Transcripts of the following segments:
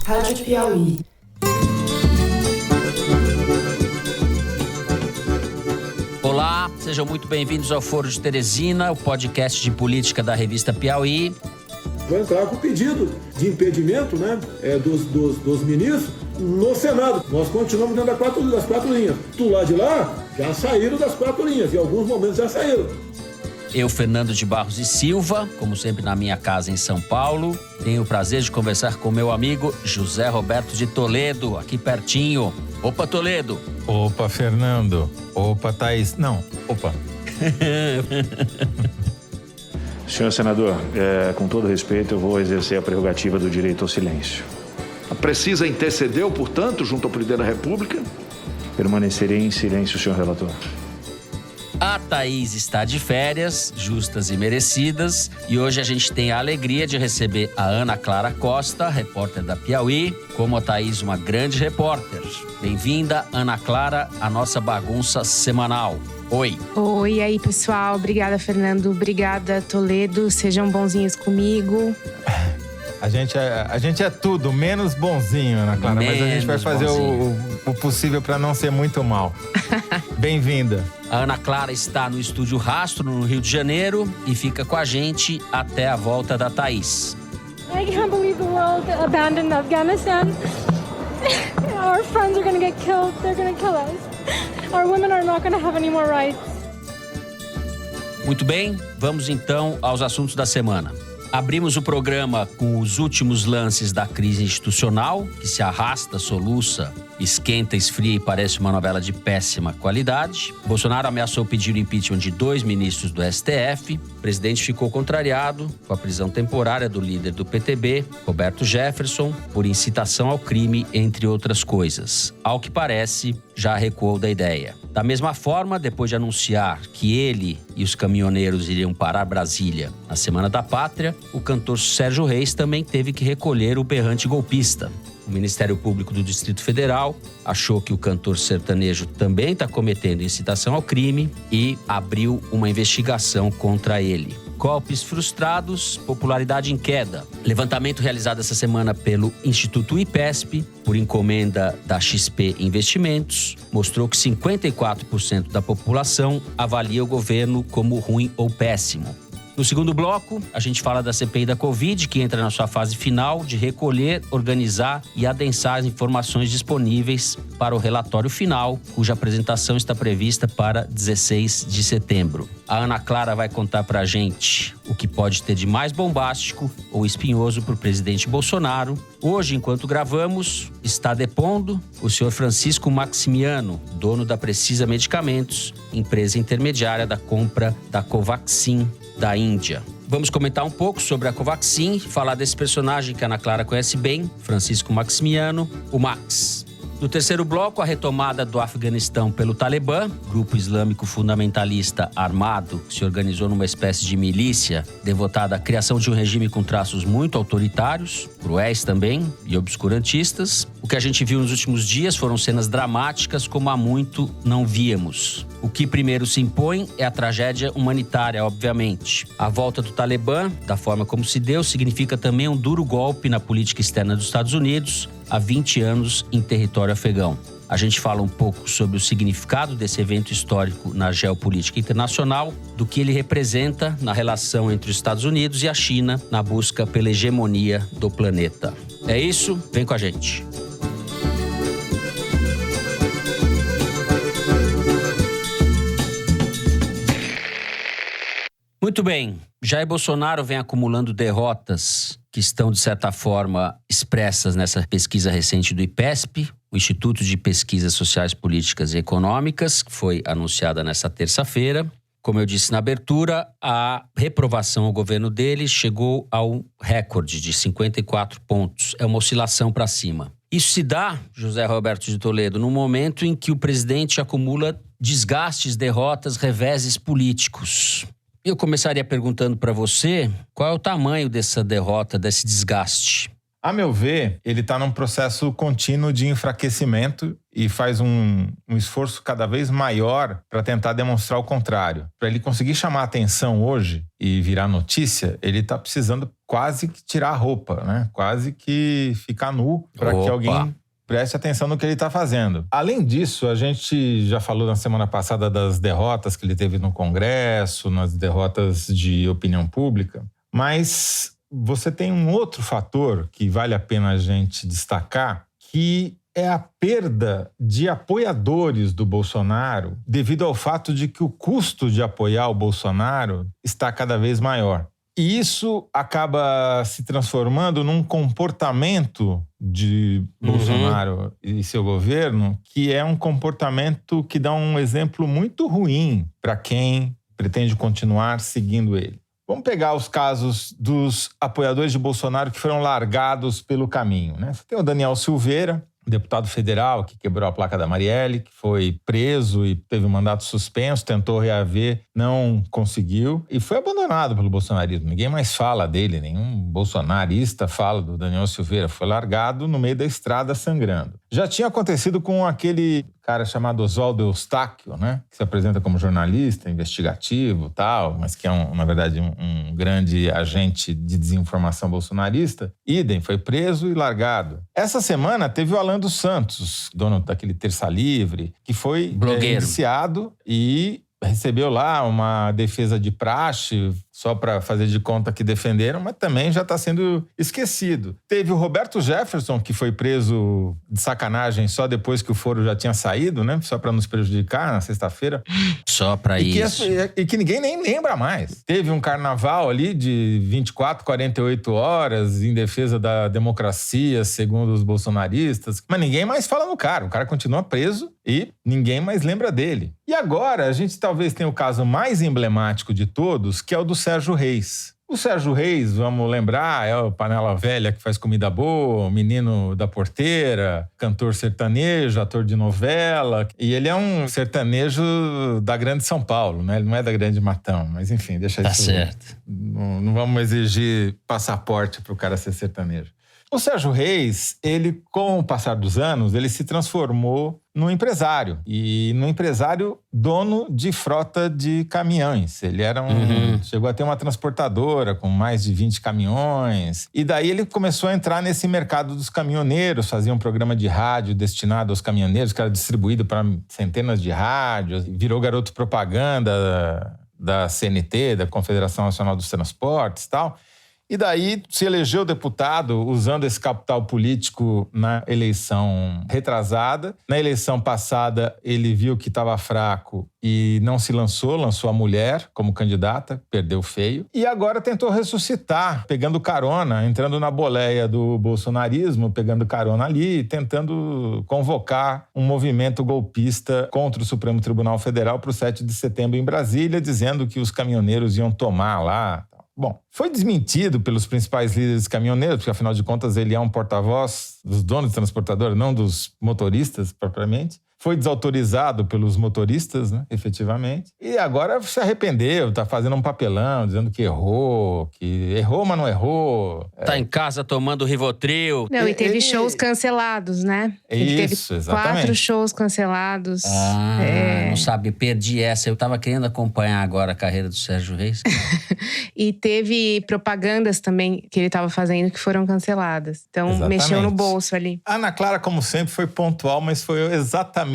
Rádio Piauí. Olá, sejam muito bem-vindos ao Foro de Teresina, o podcast de política da revista Piauí. Vai entrar com o pedido de impedimento, dos ministros no Senado. Nós continuamos dentro das quatro linhas. Do lado de lá, já saíram das 4 linhas, em alguns momentos já saíram. Eu, Fernando de Barros e Silva, como sempre na minha casa em São Paulo, tenho o prazer de conversar com meu amigo José Roberto de Toledo, aqui pertinho. Opa, Toledo! Opa, Fernando! Opa, Thaís! Não, opa! Senhor senador, com todo respeito, eu vou exercer a prerrogativa do direito ao silêncio. A Precisa intercedeu, portanto, junto ao Presidente da República? Permanecerei em silêncio, senhor relator. A Thaís está de férias, justas e merecidas, e hoje a gente tem a alegria de receber a Ana Clara Costa, repórter da Piauí, como a Thaís, uma grande repórter. Bem-vinda, Ana Clara, à nossa bagunça semanal. Oi. Oi, aí pessoal, obrigada Fernando, obrigada Toledo, sejam bonzinhos comigo. A gente é tudo, menos bonzinho, Ana Clara, mas a gente vai fazer o possível para não ser muito mal. Bem-vinda. A Ana Clara está no Estúdio Rastro, no Rio de Janeiro, e fica com a gente até a volta da Thaís. I can't believe the world abandoned Afghanistan. Our friends are going to get killed. They're going to kill us. Our women are not going to have any more rights. Muito bem, vamos então aos assuntos da semana. Abrimos o programa com os últimos lances da crise institucional, que se arrasta, soluça, esquenta, esfria e parece uma novela de péssima qualidade. Bolsonaro ameaçou pedir o impeachment de 2 ministros do STF. O presidente ficou contrariado com a prisão temporária do líder do PTB, Roberto Jefferson, por incitação ao crime, entre outras coisas. Ao que parece, já recuou da ideia. Da mesma forma, depois de anunciar que ele e os caminhoneiros iriam parar Brasília na Semana da Pátria, o cantor Sérgio Reis também teve que recolher o berrante golpista. O Ministério Público do Distrito Federal achou que o cantor sertanejo também está cometendo incitação ao crime e abriu uma investigação contra ele. Golpes frustrados, popularidade em queda. Levantamento realizado essa semana pelo Instituto IPESP, por encomenda da XP Investimentos, mostrou que 54% da população avalia o governo como ruim ou péssimo. No segundo bloco, a gente fala da CPI da Covid, que entra na sua fase final de recolher, organizar e adensar as informações disponíveis para o relatório final, cuja apresentação está prevista para 16 de setembro. A Ana Clara vai contar pra gente o que pode ter de mais bombástico ou espinhoso para o presidente Bolsonaro. Hoje, enquanto gravamos, está depondo o senhor Francisco Maximiano, dono da Precisa Medicamentos, empresa intermediária da compra da Covaxin da Índia. Vamos comentar um pouco sobre a Covaxin, falar desse personagem que a Ana Clara conhece bem, Francisco Maximiano, o Max. No terceiro bloco, a retomada do Afeganistão pelo Talibã, grupo islâmico fundamentalista armado que se organizou numa espécie de milícia devotada à criação de um regime com traços muito autoritários, cruéis também e obscurantistas. O que a gente viu nos últimos dias foram cenas dramáticas como há muito não víamos. O que primeiro se impõe é a tragédia humanitária, obviamente. A volta do Talibã, da forma como se deu, significa também um duro golpe na política externa dos Estados Unidos, há 20 anos em território afegão. A gente fala um pouco sobre o significado desse evento histórico na geopolítica internacional, do que ele representa na relação entre os Estados Unidos e a China na busca pela hegemonia do planeta. É isso, vem com a gente. Muito bem, Jair Bolsonaro vem acumulando derrotas que estão, de certa forma, expressas nessa pesquisa recente do IPESP, o Instituto de Pesquisas Sociais, Políticas e Econômicas, que foi anunciada nessa terça-feira. Como eu disse na abertura, a reprovação ao governo dele chegou ao recorde de 54 pontos. É uma oscilação para cima. Isso se dá, José Roberto de Toledo, no momento em que o presidente acumula desgastes, derrotas, reveses políticos. Eu começaria perguntando para você qual é o tamanho dessa derrota, desse desgaste. A meu ver, ele está num processo contínuo de enfraquecimento e faz um esforço cada vez maior para tentar demonstrar o contrário. Para ele conseguir chamar a atenção hoje e virar notícia, ele está precisando quase que tirar a roupa, né? Quase que ficar nu para que alguém preste atenção no que ele está fazendo. Além disso, a gente já falou na semana passada das derrotas que ele teve no Congresso, nas derrotas de opinião pública, mas você tem um outro fator que vale a pena a gente destacar, que é a perda de apoiadores do Bolsonaro devido ao fato de que o custo de apoiar o Bolsonaro está cada vez maior. E isso acaba se transformando num comportamento de Bolsonaro e seu governo, que é um comportamento que dá um exemplo muito ruim para quem pretende continuar seguindo ele. Vamos pegar os casos dos apoiadores de Bolsonaro que foram largados pelo caminho, né? Você tem o Daniel Silveira, deputado federal que quebrou a placa da Marielle, que foi preso e teve um mandato suspenso, tentou reaver, não conseguiu e foi abandonado pelo bolsonarismo. Ninguém mais fala dele, nenhum bolsonarista fala do Daniel Silveira. Foi largado no meio da estrada sangrando. Já tinha acontecido com aquele cara chamado Oswaldo Eustáquio, né? Que se apresenta como jornalista, investigativo e tal, mas que é, na verdade, um grande agente de desinformação bolsonarista. Idem, foi preso e largado. Essa semana teve o Alan dos Santos, dono daquele Terça Livre, que foi indiciado e recebeu lá uma defesa de praxe, só para fazer de conta que defenderam, mas também já está sendo esquecido. Teve o Roberto Jefferson, que foi preso de sacanagem só depois que o foro já tinha saído, né? Só para nos prejudicar na sexta-feira. Só para isso. E que ninguém nem lembra mais. Teve um carnaval ali de 24, 48 horas em defesa da democracia, segundo os bolsonaristas, mas ninguém mais fala no cara. O cara continua preso e ninguém mais lembra dele. E agora a gente talvez tenha o caso mais emblemático de todos, que é o do Sérgio Reis. O Sérgio Reis, vamos lembrar, é o panela velha que faz comida boa, o menino da porteira, cantor sertanejo, ator de novela. E ele é um sertanejo da Grande São Paulo, né? Ele não é da Grande Matão, mas enfim, deixa isso. Tá certo. Não vamos exigir passaporte para o cara ser sertanejo. O Sérgio Reis, ele, com o passar dos anos, ele se transformou num empresário. E num empresário dono de frota de caminhões. Ele era chegou a ter uma transportadora com mais de 20 caminhões. E daí ele começou a entrar nesse mercado dos caminhoneiros, fazia um programa de rádio destinado aos caminhoneiros, que era distribuído para centenas de rádios. Virou garoto propaganda da CNT, da Confederação Nacional dos Transportes e tal. E daí se elegeu deputado usando esse capital político na eleição retrasada. Na eleição passada, ele viu que estava fraco e não se lançou a mulher como candidata, perdeu feio. E agora tentou ressuscitar, pegando carona, entrando na boleia do bolsonarismo, pegando carona ali, tentando convocar um movimento golpista contra o Supremo Tribunal Federal para o 7 de setembro em Brasília, dizendo que os caminhoneiros iam tomar lá. Bom, foi desmentido pelos principais líderes caminhoneiros, porque afinal de contas ele é um porta-voz dos donos de transportadora, não dos motoristas propriamente. Foi desautorizado pelos motoristas, né, efetivamente. E agora se arrependeu, está fazendo um papelão, dizendo que errou, mas não errou. Tá em casa tomando Rivotril. Não, e teve shows cancelados, né? Ele Isso, teve exatamente. 4 shows cancelados. Não sabe, perdi essa. Eu tava querendo acompanhar agora a carreira do Sérgio Reis. E teve propagandas também que ele estava fazendo que foram canceladas. Então, Exatamente. Mexeu no bolso ali. A Ana Clara, como sempre, foi pontual, mas foi exatamente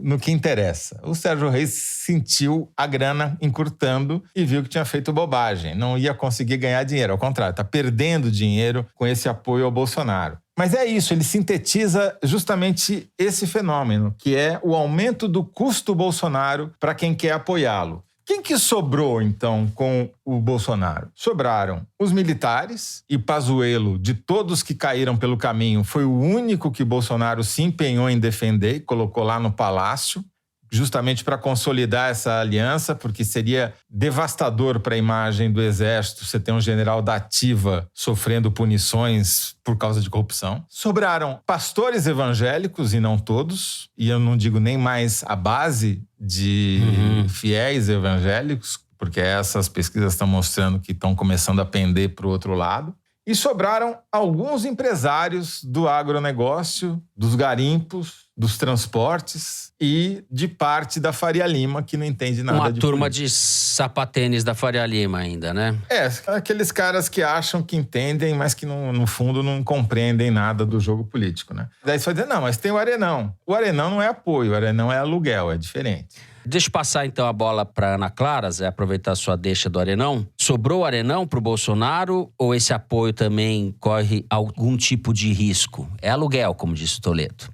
no que interessa. O Sérgio Reis sentiu a grana encurtando e viu que tinha feito bobagem. Não ia conseguir ganhar dinheiro. Ao contrário, está perdendo dinheiro com esse apoio ao Bolsonaro. Mas é isso, ele sintetiza justamente esse fenômeno, que é o aumento do custo Bolsonaro para quem quer apoiá-lo. Quem que sobrou, então, com o Bolsonaro? Sobraram os militares e Pazuello, de todos que caíram pelo caminho, foi o único que Bolsonaro se empenhou em defender e colocou lá no palácio, justamente para consolidar essa aliança, porque seria devastador para a imagem do Exército você ter um general da ativa sofrendo punições por causa de corrupção. Sobraram pastores evangélicos, e não todos, e eu não digo nem mais a base de fiéis evangélicos, porque essas pesquisas estão mostrando que estão começando a pender para o outro lado. E sobraram alguns empresários do agronegócio, dos garimpos, dos transportes e de parte da Faria Lima, que não entende nada de política. Uma turma de sapatênis da Faria Lima ainda, né? Aqueles caras que acham que entendem, mas que no fundo não compreendem nada do jogo político, né? Daí você vai dizer, não, mas tem o Arenão. O Arenão não é apoio, o Arenão é aluguel, é diferente. Deixa eu passar então a bola para Ana Clara, Zé, aproveitar a sua deixa do Arenão. Sobrou o Arenão para o Bolsonaro ou esse apoio também corre algum tipo de risco? É aluguel, como disse o Toledo.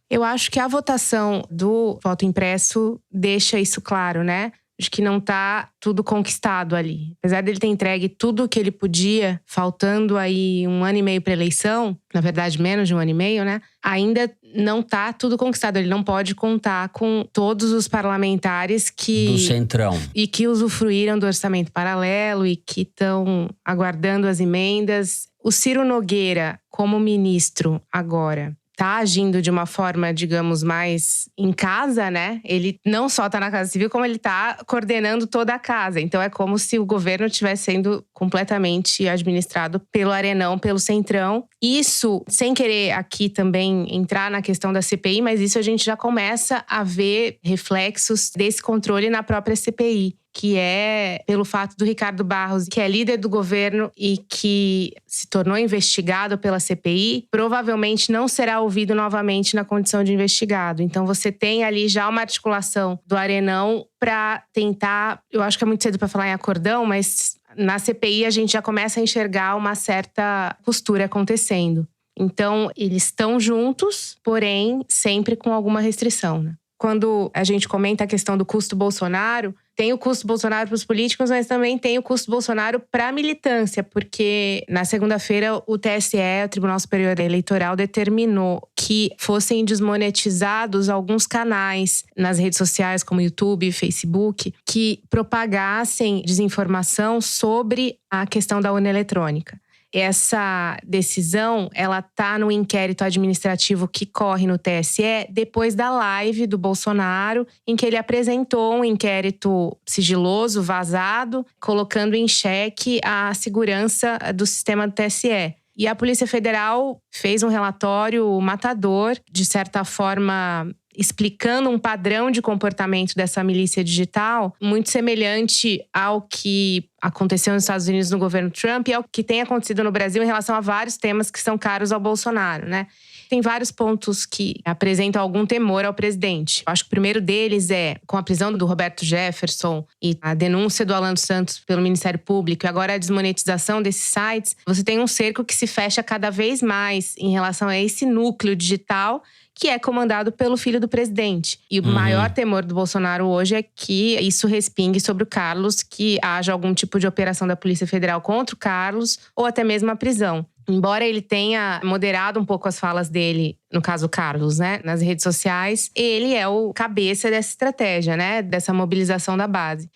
Eu acho que a votação do voto impresso deixa isso claro, né? De que não tá tudo conquistado ali. Apesar dele ter entregue tudo o que ele podia, faltando aí 1 ano e meio para eleição, na verdade menos de 1 ano e meio, né? Ainda não tá tudo conquistado. Ele não pode contar com todos os parlamentares que… Do Centrão. E que usufruíram do orçamento paralelo e que estão aguardando as emendas. O Ciro Nogueira, como ministro agora, tá agindo de uma forma, digamos, mais em casa, né? Ele não só tá na Casa Civil, como ele tá coordenando toda a casa. Então é como se o governo estivesse sendo completamente administrado pelo Arenão, pelo Centrão. Isso, sem querer aqui também entrar na questão da CPI, mas isso a gente já começa a ver reflexos desse controle na própria CPI. Que é pelo fato do Ricardo Barros, que é líder do governo e que se tornou investigado pela CPI, provavelmente não será ouvido novamente na condição de investigado. Então você tem ali já uma articulação do Arenão para tentar… Eu acho que é muito cedo para falar em acordão, mas na CPI a gente já começa a enxergar uma certa postura acontecendo. Então eles estão juntos, porém sempre com alguma restrição, né? Quando a gente comenta a questão do custo Bolsonaro, tem o custo Bolsonaro para os políticos, mas também tem o custo Bolsonaro para a militância, porque na segunda-feira o TSE, o Tribunal Superior Eleitoral, determinou que fossem desmonetizados alguns canais nas redes sociais, como YouTube e Facebook, que propagassem desinformação sobre a questão da urna eletrônica. Essa decisão, ela tá no inquérito administrativo que corre no TSE depois da live do Bolsonaro, em que ele apresentou um inquérito sigiloso, vazado, colocando em xeque a segurança do sistema do TSE. E a Polícia Federal fez um relatório matador, de certa forma explicando um padrão de comportamento dessa milícia digital muito semelhante ao que aconteceu nos Estados Unidos no governo Trump e ao que tem acontecido no Brasil em relação a vários temas que são caros ao Bolsonaro, né? Tem vários pontos que apresentam algum temor ao presidente. Eu acho que o primeiro deles é, com a prisão do Roberto Jefferson e a denúncia do Alan dos Santos pelo Ministério Público e agora a desmonetização desses sites, você tem um cerco que se fecha cada vez mais em relação a esse núcleo digital que é comandado pelo filho do presidente. E o maior temor do Bolsonaro hoje é que isso respingue sobre o Carlos, que haja algum tipo de operação da Polícia Federal contra o Carlos ou até mesmo a prisão. Embora ele tenha moderado um pouco as falas dele, no caso o Carlos, né, nas redes sociais, ele é o cabeça dessa estratégia, né, dessa mobilização da base.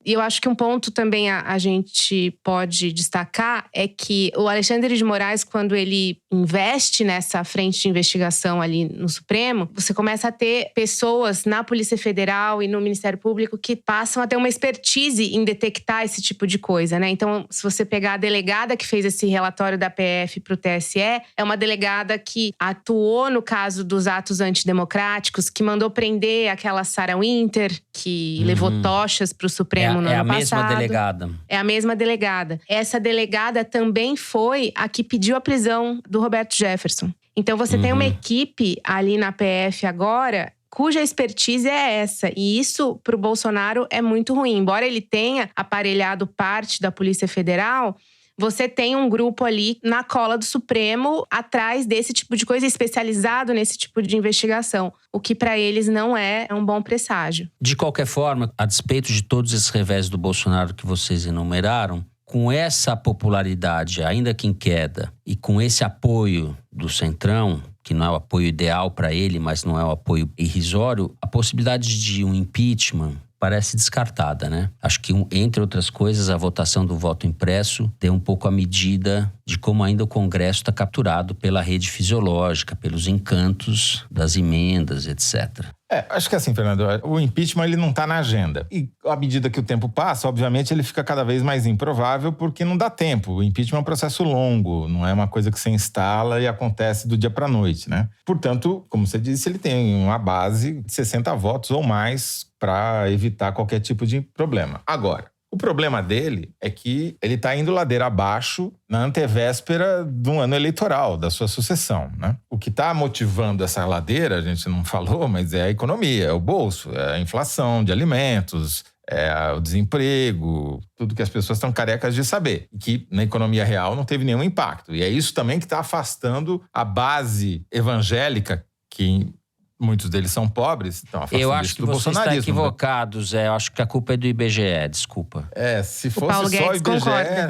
E eu acho que um ponto também a gente pode destacar é que o Alexandre de Moraes, quando ele investe nessa frente de investigação ali no Supremo, você começa a ter pessoas na Polícia Federal e no Ministério Público que passam a ter uma expertise em detectar esse tipo de coisa, né? Então, se você pegar a delegada que fez esse relatório da PF para o TSE, é uma delegada que atuou no caso dos atos antidemocráticos, que mandou prender aquela Sarah Winter, que levou tochas para o Supremo. É a mesma delegada. É a mesma delegada. Essa delegada também foi a que pediu a prisão do Roberto Jefferson. Então você tem uma equipe ali na PF agora cuja expertise é essa. E isso, para o Bolsonaro, é muito ruim. Embora ele tenha aparelhado parte da Polícia Federal, você tem um grupo ali na cola do Supremo atrás desse tipo de coisa, especializado nesse tipo de investigação. O que para eles não é um bom presságio. De qualquer forma, a despeito de todos esses revés do Bolsonaro que vocês enumeraram, com essa popularidade ainda que em queda e com esse apoio do Centrão, que não é o apoio ideal para ele, mas não é o apoio irrisório, a possibilidade de um impeachment parece descartada, né? Acho que, entre outras coisas, a votação do voto impresso deu um pouco a medida de como ainda o Congresso está capturado pela rede fisiológica, pelos encantos das emendas, etc. Acho que assim, Fernando, o impeachment ele não está na agenda. E à medida que o tempo passa, obviamente, ele fica cada vez mais improvável porque não dá tempo. O impeachment é um processo longo, não é uma coisa que você instala e acontece do dia para a noite, né? Portanto, como você disse, ele tem uma base de 60 votos ou mais para evitar qualquer tipo de problema. Agora, o problema dele é que ele está indo ladeira abaixo na antevéspera de um ano eleitoral, da sua sucessão, né? O que está motivando essa ladeira, a gente não falou, mas é a economia, é o bolso, é a inflação de alimentos, é o desemprego, tudo que as pessoas estão carecas de saber. E que na economia real não teve nenhum impacto. E é isso também que está afastando a base evangélica, que muitos deles são pobres, então afastando Eu acho que do você está bolsonarismo. equivocado, Zé. Eu acho que a culpa é do IBGE, desculpa. Se fosse Paulo só o Guedes IBGE... concorda.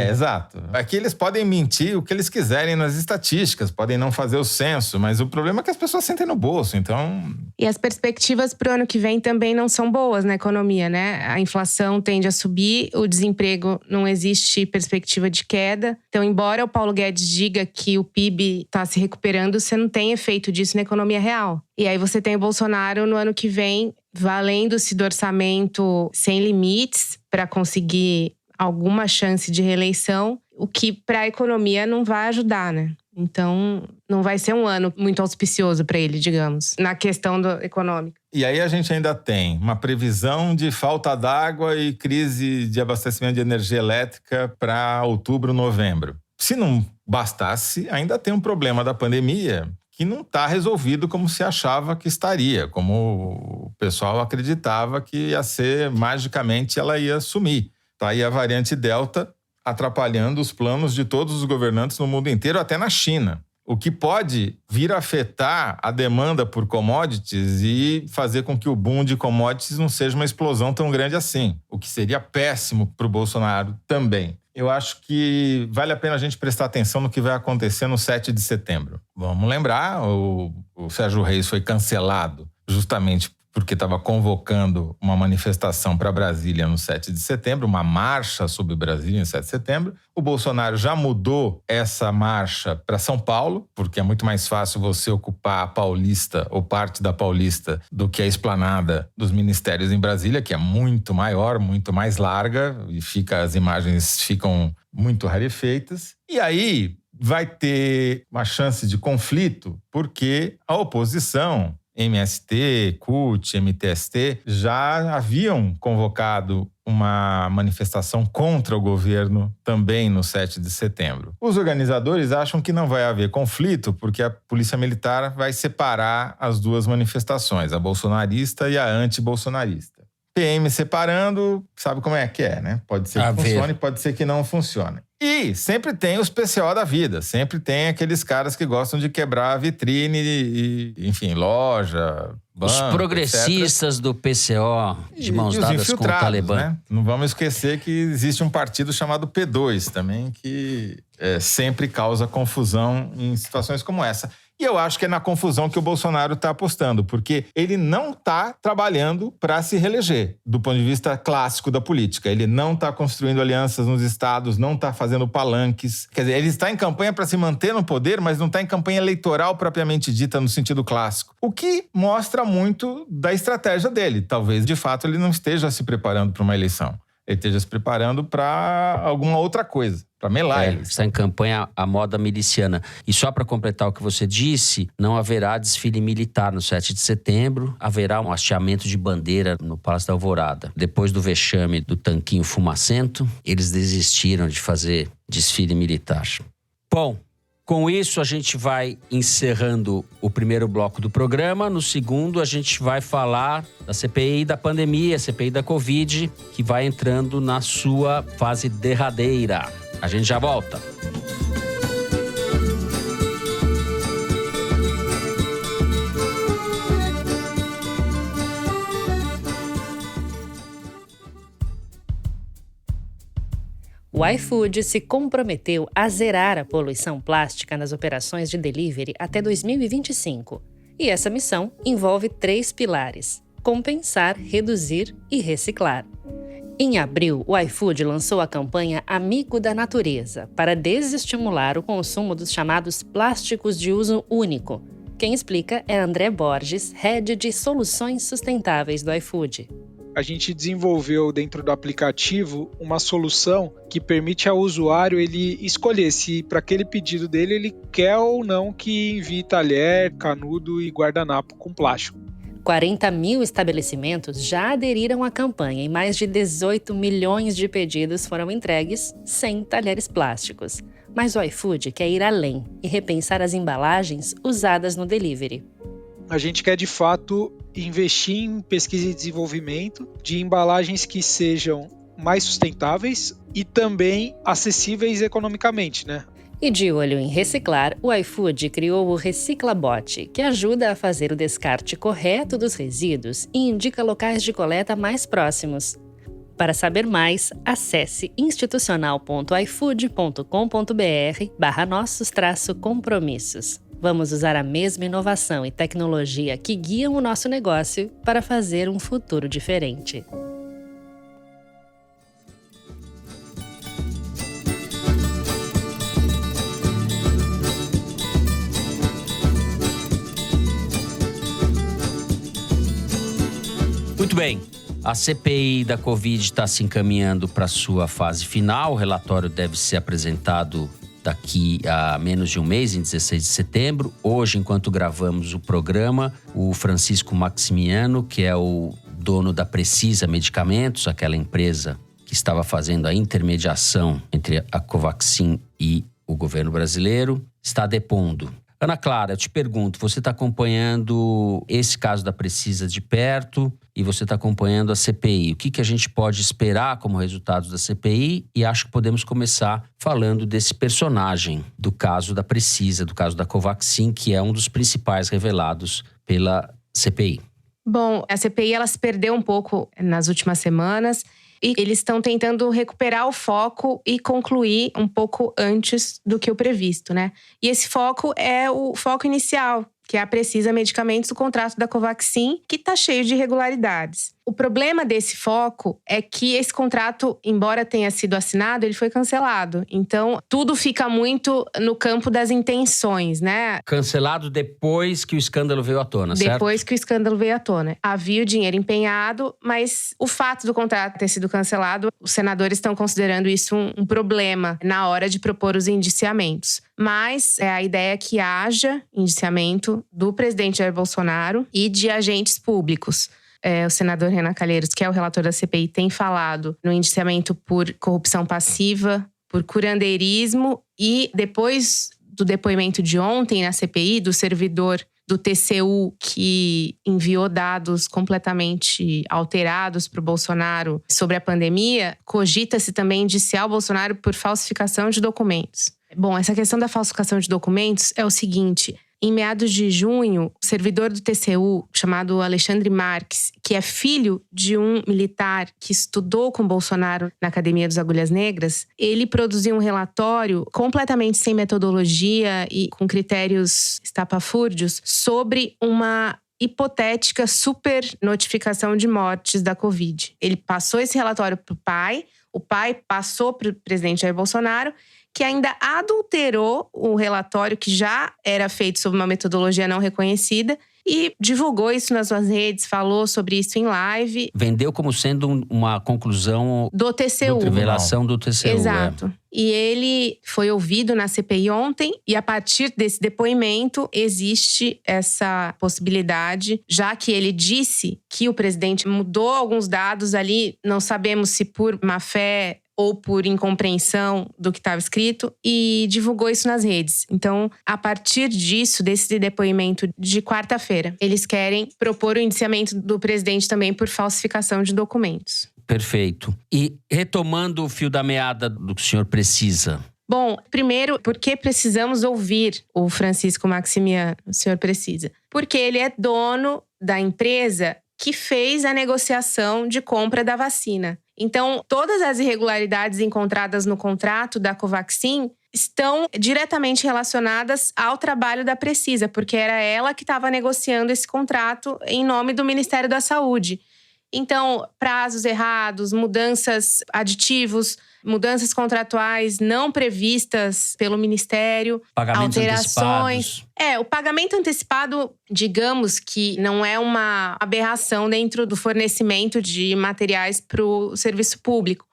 Exato. Aqui eles podem mentir o que eles quiserem nas estatísticas, podem não fazer o censo, mas o problema é que as pessoas sentem no bolso, então... E as perspectivas para o ano que vem também não são boas na economia, né? A inflação tende a subir, o desemprego não existe perspectiva de queda. Então, embora o Paulo Guedes diga que o PIB está se recuperando, você não tem efeito disso na economia real. E aí você tem o Bolsonaro no ano que vem valendo-se do orçamento sem limites para conseguir alguma chance de reeleição, o que para a economia não vai ajudar, né? Então, não vai ser um ano muito auspicioso para ele, digamos, na questão econômica. E aí a gente ainda tem uma previsão de falta d'água e crise de abastecimento de energia elétrica para outubro, novembro. Se não bastasse, ainda tem um problema da pandemia que não está resolvido como se achava que estaria, como o pessoal acreditava que ia ser, magicamente ela ia sumir. Está aí a variante Delta atrapalhando os planos de todos os governantes no mundo inteiro, até na China. O que pode vir a afetar a demanda por commodities e fazer com que o boom de commodities não seja uma explosão tão grande assim. O que seria péssimo para o Bolsonaro também. Eu acho que vale a pena a gente prestar atenção no que vai acontecer no 7 de setembro. Vamos lembrar, o Sérgio Reis foi cancelado justamente porque estava convocando uma manifestação para Brasília no 7 de setembro, uma marcha sobre Brasília no 7 de setembro. O Bolsonaro já mudou essa marcha para São Paulo, porque é muito mais fácil você ocupar a Paulista ou parte da Paulista do que a esplanada dos ministérios em Brasília, que é muito maior, muito mais larga, e as imagens ficam muito rarefeitas. E aí vai ter uma chance de conflito, porque a oposição, MST, CUT, MTST, já haviam convocado uma manifestação contra o governo também no 7 de setembro. Os organizadores acham que não vai haver conflito porque a Polícia Militar vai separar as duas manifestações, a bolsonarista e a anti-bolsonarista. PM separando, sabe como é que é, né? Pode ser que funcione, pode ser que não funcione. E sempre tem os PCO da vida, sempre tem aqueles caras que gostam de quebrar a vitrine, e, enfim, loja, banco, os progressistas etc. do PCO, de mãos dadas com o Talibã. Né? Não vamos esquecer que existe um partido chamado P2 também, que sempre causa confusão em situações como essa. E eu acho que é na confusão que o Bolsonaro está apostando, porque ele não está trabalhando para se reeleger, do ponto de vista clássico da política. Ele não está construindo alianças nos estados, não está fazendo palanques. Quer dizer, ele está em campanha para se manter no poder, mas não está em campanha eleitoral propriamente dita no sentido clássico. O que mostra muito da estratégia dele. Talvez, de fato, ele não esteja se preparando para uma eleição. Ele esteja se preparando para alguma outra coisa, para melar ele. Está em campanha à moda miliciana. E só para completar o que você disse, não haverá desfile militar no 7 de setembro, haverá um hasteamento de bandeira no Palácio da Alvorada. Depois do vexame do tanquinho fumacento, eles desistiram de fazer desfile militar. Bom, com isso, a gente vai encerrando o primeiro bloco do programa. No segundo, a gente vai falar da CPI da pandemia, CPI da Covid, que vai entrando na sua fase derradeira. A gente já volta. O iFood se comprometeu a zerar a poluição plástica nas operações de delivery até 2025. E essa missão envolve 3 pilares: compensar, reduzir e reciclar. Em abril, o iFood lançou a campanha Amigo da Natureza para desestimular o consumo dos chamados plásticos de uso único. Quem explica é André Borges, Head de Soluções Sustentáveis do iFood. A gente desenvolveu dentro do aplicativo uma solução que permite ao usuário ele escolher se para aquele pedido dele ele quer ou não que envie talher, canudo e guardanapo com plástico. 40 mil estabelecimentos já aderiram à campanha e mais de 18 milhões de pedidos foram entregues sem talheres plásticos. Mas o iFood quer ir além e repensar as embalagens usadas no delivery. A gente quer, de fato, investir em pesquisa e desenvolvimento de embalagens que sejam mais sustentáveis e também acessíveis economicamente, né? E de olho em reciclar, o iFood criou o Reciclabot, que ajuda a fazer o descarte correto dos resíduos e indica locais de coleta mais próximos. Para saber mais, acesse institucional.ifood.com.br/nossos-compromissos. Vamos usar a mesma inovação e tecnologia que guiam o nosso negócio para fazer um futuro diferente. Muito bem. A CPI da Covid está se encaminhando para sua fase final. O relatório deve ser apresentado daqui a menos de um mês, em 16 de setembro. Hoje, enquanto gravamos o programa, o Francisco Maximiano, que é o dono da Precisa Medicamentos, aquela empresa que estava fazendo a intermediação entre a Covaxin e o governo brasileiro, está depondo. Ana Clara, eu te pergunto, você está acompanhando esse caso da Precisa de perto e você está acompanhando a CPI. O que a gente pode esperar como resultados da CPI? E acho que podemos começar falando desse personagem do caso da Precisa, do caso da Covaxin, que é um dos principais revelados pela CPI. Bom, a CPI ela se perdeu um pouco nas últimas semanas. E eles estão tentando recuperar o foco e concluir um pouco antes do que o previsto, né? E esse foco é o foco inicial, que é a Precisa Medicamentos do contrato da Covaxin, que está cheio de irregularidades. O problema desse foco é que esse contrato, embora tenha sido assinado, ele foi cancelado. Então, tudo fica muito no campo das intenções, né? Cancelado depois que o escândalo veio à tona, certo? Depois que o escândalo veio à tona. Havia o dinheiro empenhado, mas o fato do contrato ter sido cancelado, os senadores estão considerando isso um problema na hora de propor os indiciamentos. Mas a ideia é que haja indiciamento do presidente Jair Bolsonaro e de agentes públicos. O senador Renan Calheiros, que é o relator da CPI, tem falado no indiciamento por corrupção passiva, por curandeirismo e depois do depoimento de ontem na CPI, do servidor do TCU que enviou dados completamente alterados para o Bolsonaro sobre a pandemia, cogita-se também indiciar o Bolsonaro por falsificação de documentos. Bom, essa questão da falsificação de documentos é o seguinte: em meados de junho, o servidor do TCU, chamado Alexandre Marques, que é filho de um militar que estudou com Bolsonaro na Academia dos Agulhas Negras, ele produziu um relatório completamente sem metodologia e com critérios estapafúrdios sobre uma hipotética super notificação de mortes da Covid. Ele passou esse relatório para o pai passou para o presidente Jair Bolsonaro, que ainda adulterou o relatório que já era feito sob uma metodologia não reconhecida e divulgou isso nas suas redes, falou sobre isso em live. Vendeu como sendo uma conclusão do TCU. Revelação do TCU. Exato. E ele foi ouvido na CPI ontem e a partir desse depoimento existe essa possibilidade, já que ele disse que o presidente mudou alguns dados ali, não sabemos se por má fé ou por incompreensão do que estava escrito, e divulgou isso nas redes. Então, a partir disso, desse depoimento de quarta-feira, eles querem propor o indiciamento do presidente também por falsificação de documentos. Perfeito. E retomando o fio da meada do que o senhor precisa. Bom, primeiro, por que precisamos ouvir o Francisco Maximiano, o senhor precisa? Porque ele é dono da empresa que fez a negociação de compra da vacina. Então, todas as irregularidades encontradas no contrato da Covaxin estão diretamente relacionadas ao trabalho da Precisa, porque era ela que estava negociando esse contrato em nome do Ministério da Saúde. Então, prazos errados, mudanças, aditivos, mudanças contratuais não previstas pelo Ministério, Pagamentos alterações. antecipados. O pagamento antecipado, digamos que não é uma aberração dentro do fornecimento de materiais para o serviço público.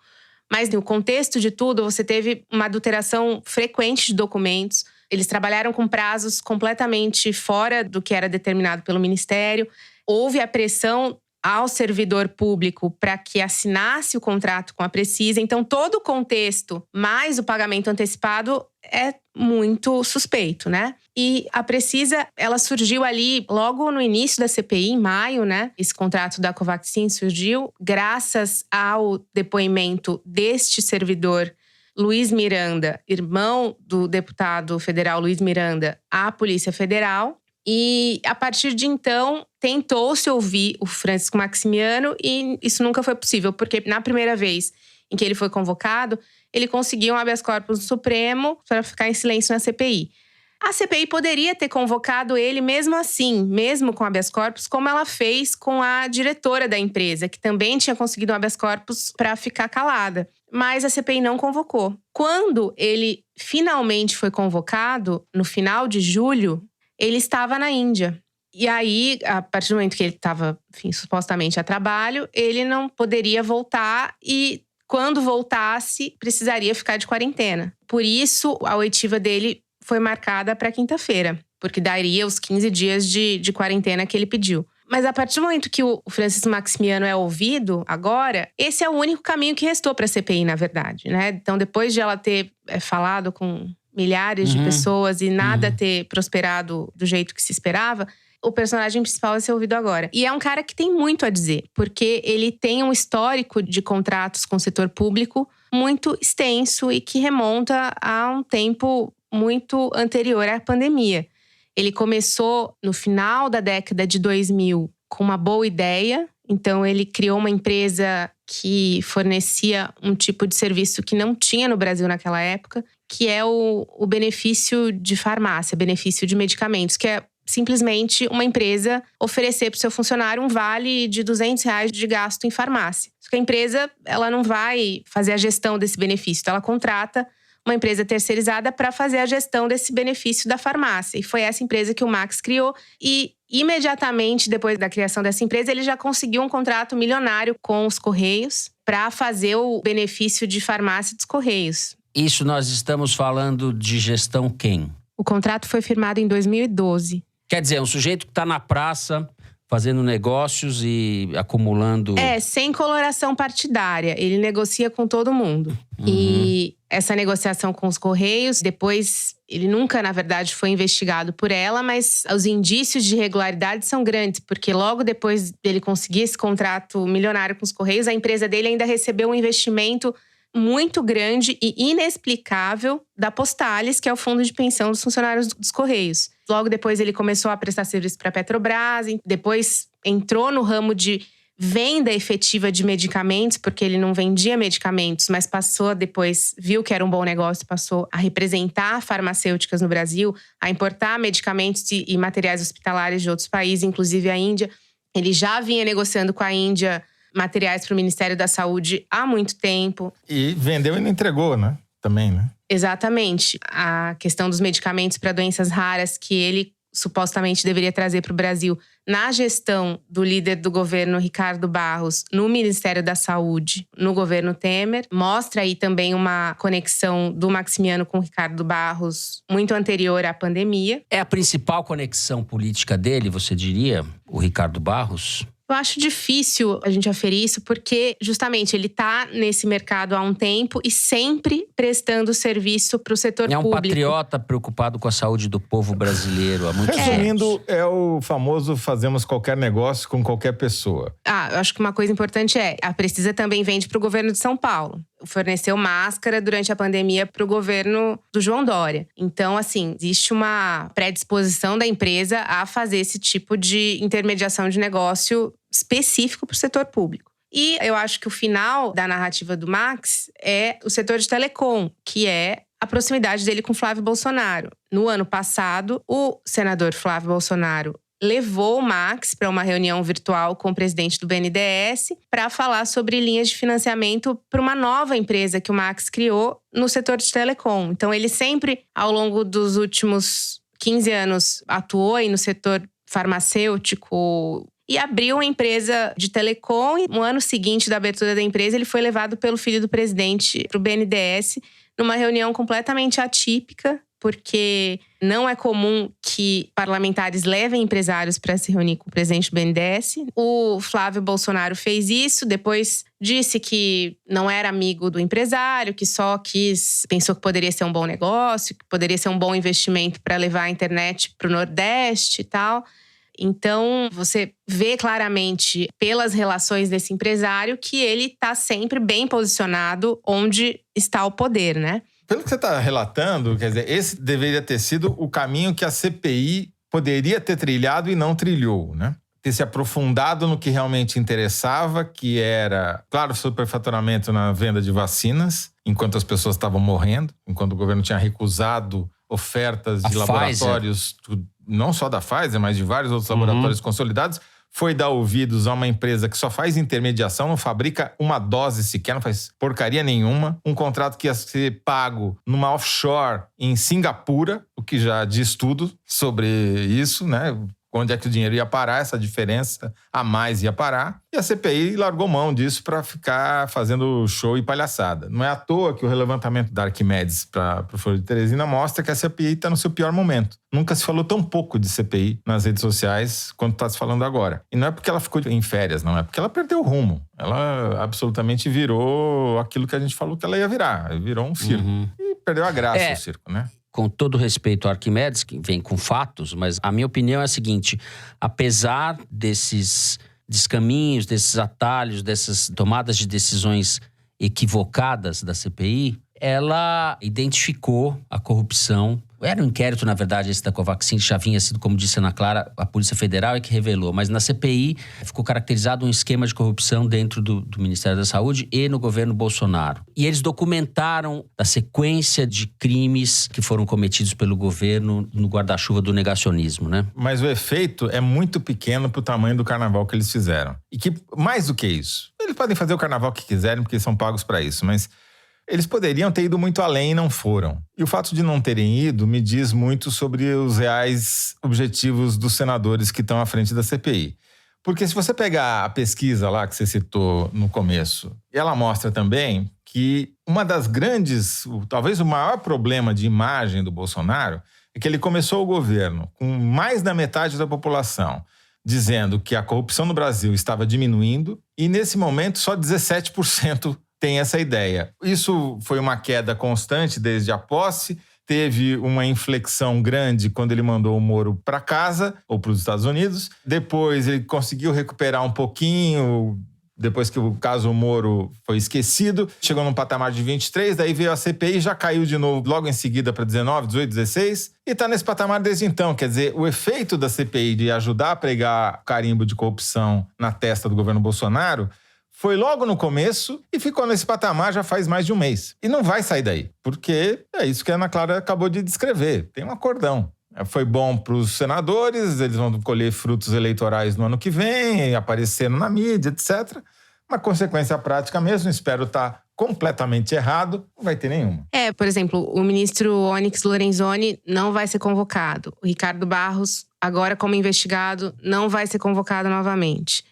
Mas no contexto de tudo, você teve uma adulteração frequente de documentos. Eles trabalharam com prazos completamente fora do que era determinado pelo Ministério. Houve a pressão ao servidor público para que assinasse o contrato com a Precisa. Então, todo o contexto, mais o pagamento antecipado, é muito suspeito, né? E a Precisa, ela surgiu ali logo no início da CPI, em maio, né? Esse contrato da Covaxin surgiu graças ao depoimento deste servidor, Luiz Miranda, irmão do deputado federal Luiz Miranda, à Polícia Federal. E, a partir de então, tentou-se ouvir o Francisco Maximiano e isso nunca foi possível, porque na primeira vez em que ele foi convocado, ele conseguiu um habeas corpus do Supremo para ficar em silêncio na CPI. A CPI poderia ter convocado ele mesmo assim, mesmo com habeas corpus, como ela fez com a diretora da empresa, que também tinha conseguido um habeas corpus para ficar calada. Mas a CPI não convocou. Quando ele finalmente foi convocado, no final de julho, ele estava na Índia. E aí, a partir do momento que ele estava, supostamente a trabalho, ele não poderia voltar e, quando voltasse, precisaria ficar de quarentena. Por isso, a oitiva dele foi marcada para quinta-feira, porque daria os 15 dias de quarentena que ele pediu. Mas a partir do momento que o Francisco Maximiano é ouvido agora, esse é o único caminho que restou para a CPI, na verdade, né? Então, depois de ela ter falado com milhares de pessoas e nada ter prosperado do jeito que se esperava, o personagem principal vai ser ouvido agora. E é um cara que tem muito a dizer, porque ele tem um histórico de contratos com o setor público muito extenso e que remonta a um tempo muito anterior à pandemia. Ele começou no final da década de 2000 com uma boa ideia. Então, ele criou uma empresa que fornecia um tipo de serviço que não tinha no Brasil naquela época, que é o benefício de farmácia, benefício de medicamentos, que é simplesmente uma empresa oferecer para o seu funcionário um vale de R$200 de gasto em farmácia. Só que a empresa, ela não vai fazer a gestão desse benefício, então ela contrata uma empresa terceirizada para fazer a gestão desse benefício da farmácia. E foi essa empresa que o Max criou. E imediatamente depois da criação dessa empresa, ele já conseguiu um contrato milionário com os Correios para fazer o benefício de farmácia dos Correios. Isso nós estamos falando de gestão quem? O contrato foi firmado em 2012. Quer dizer, é um sujeito que está na praça fazendo negócios e acumulando… sem coloração partidária. Ele negocia com todo mundo. E essa negociação com os Correios, depois… Ele nunca, na verdade, foi investigado por ela, mas os indícios de irregularidade são grandes, porque logo depois dele conseguir esse contrato milionário com os Correios, a empresa dele ainda recebeu um investimento muito grande e inexplicável da Postales, que é o fundo de pensão dos funcionários dos Correios. Logo depois ele começou a prestar serviço para a Petrobras, depois entrou no ramo de venda efetiva de medicamentos, porque ele não vendia medicamentos, mas passou depois, viu que era um bom negócio, passou a representar farmacêuticas no Brasil, a importar medicamentos e materiais hospitalares de outros países, inclusive a Índia. Ele já vinha negociando com a Índia materiais para o Ministério da Saúde há muito tempo. E vendeu e não entregou, né? Também, né? Exatamente. A questão dos medicamentos para doenças raras que ele supostamente deveria trazer para o Brasil na gestão do líder do governo, Ricardo Barros, no Ministério da Saúde, no governo Temer. Mostra aí também uma conexão do Maximiano com o Ricardo Barros muito anterior à pandemia. É a principal conexão política dele, você diria, o Ricardo Barros? Eu acho difícil a gente aferir isso, porque justamente ele está nesse mercado há um tempo e sempre prestando serviço para o setor público. É um patriota preocupado com a saúde do povo brasileiro há muitos anos. Resumindo, é o famoso fazemos qualquer negócio com qualquer pessoa. Eu acho que uma coisa importante a Precisa também vende para o governo de São Paulo. Forneceu máscara durante a pandemia para o governo do João Dória. Então, assim, existe uma predisposição da empresa a fazer esse tipo de intermediação de negócio específico para o setor público. E eu acho que o final da narrativa do Max é o setor de telecom, que é a proximidade dele com Flávio Bolsonaro. No ano passado, o senador Flávio Bolsonaro levou o Max para uma reunião virtual com o presidente do BNDES para falar sobre linhas de financiamento para uma nova empresa que o Max criou no setor de telecom. Então, ele sempre, ao longo dos últimos 15 anos, atuou aí no setor farmacêutico e abriu uma empresa de telecom. E no ano seguinte da abertura da empresa, ele foi levado pelo filho do presidente para o BNDES numa reunião completamente atípica, porque não é comum que parlamentares levem empresários para se reunir com o presidente do BNDES. O Flávio Bolsonaro fez isso, depois disse que não era amigo do empresário, que só pensou que poderia ser um bom negócio, que poderia ser um bom investimento para levar a internet para o Nordeste e tal. Então, você vê claramente pelas relações desse empresário que ele está sempre bem posicionado onde está o poder, né? Pelo que você está relatando, quer dizer, esse deveria ter sido o caminho que a CPI poderia ter trilhado e não trilhou, né? Ter se aprofundado no que realmente interessava, que era, claro, superfaturamento na venda de vacinas, enquanto as pessoas estavam morrendo, enquanto o governo tinha recusado ofertas de laboratórios, não só da Pfizer, mas de vários outros laboratórios consolidados, foi dar ouvidos a uma empresa que só faz intermediação, não fabrica uma dose sequer, não faz porcaria nenhuma. Um contrato que ia ser pago numa offshore em Singapura, o que já diz tudo sobre isso, né? Onde é que o dinheiro ia parar, essa diferença a mais ia parar. E a CPI largou mão disso para ficar fazendo show e palhaçada. Não é à toa que o levantamento da Arquimedes para o Foro de Teresina mostra que a CPI está no seu pior momento. Nunca se falou tão pouco de CPI nas redes sociais quanto está se falando agora. E não é porque ela ficou em férias, não. É porque ela perdeu o rumo. Ela absolutamente virou aquilo que a gente falou que ela ia virar. Virou um circo. E perdeu a graça o circo, né? Com todo respeito ao Arquimedes, que vem com fatos, mas a minha opinião é a seguinte: apesar desses descaminhos, desses atalhos, dessas tomadas de decisões equivocadas da CPI, ela identificou a corrupção. Era um inquérito, na verdade, esse da Covaxin, que já vinha sido, como disse a Ana Clara, a Polícia Federal é que revelou. Mas na CPI ficou caracterizado um esquema de corrupção dentro do Ministério da Saúde e no governo Bolsonaro. E eles documentaram a sequência de crimes que foram cometidos pelo governo no guarda-chuva do negacionismo, né? Mas o efeito é muito pequeno pro tamanho do carnaval que eles fizeram. E que, mais do que isso, eles podem fazer o carnaval que quiserem, porque são pagos para isso, mas eles poderiam ter ido muito além e não foram. E o fato de não terem ido me diz muito sobre os reais objetivos dos senadores que estão à frente da CPI. Porque se você pegar a pesquisa lá que você citou no começo, ela mostra também que uma das grandes, talvez o maior problema de imagem do Bolsonaro é que ele começou o governo com mais da metade da população dizendo que a corrupção no Brasil estava diminuindo e nesse momento só 17% tem essa ideia. Isso foi uma queda constante desde a posse, teve uma inflexão grande quando ele mandou o Moro para casa, ou para os Estados Unidos. Depois ele conseguiu recuperar um pouquinho, depois que o caso Moro foi esquecido. Chegou num patamar de 23, daí veio a CPI, já caiu de novo logo em seguida para 19, 18, 16. E está nesse patamar desde então. Quer dizer, o efeito da CPI de ajudar a pregar carimbo de corrupção na testa do governo Bolsonaro foi logo no começo e ficou nesse patamar já faz mais de um mês. E não vai sair daí, porque é isso que a Ana Clara acabou de descrever. Tem um acordão. Foi bom para os senadores, eles vão colher frutos eleitorais no ano que vem, aparecendo na mídia, etc. Uma consequência prática mesmo, espero estar completamente errado, não vai ter nenhuma. Por exemplo, o ministro Onyx Lorenzoni não vai ser convocado. O Ricardo Barros, agora como investigado, não vai ser convocado novamente.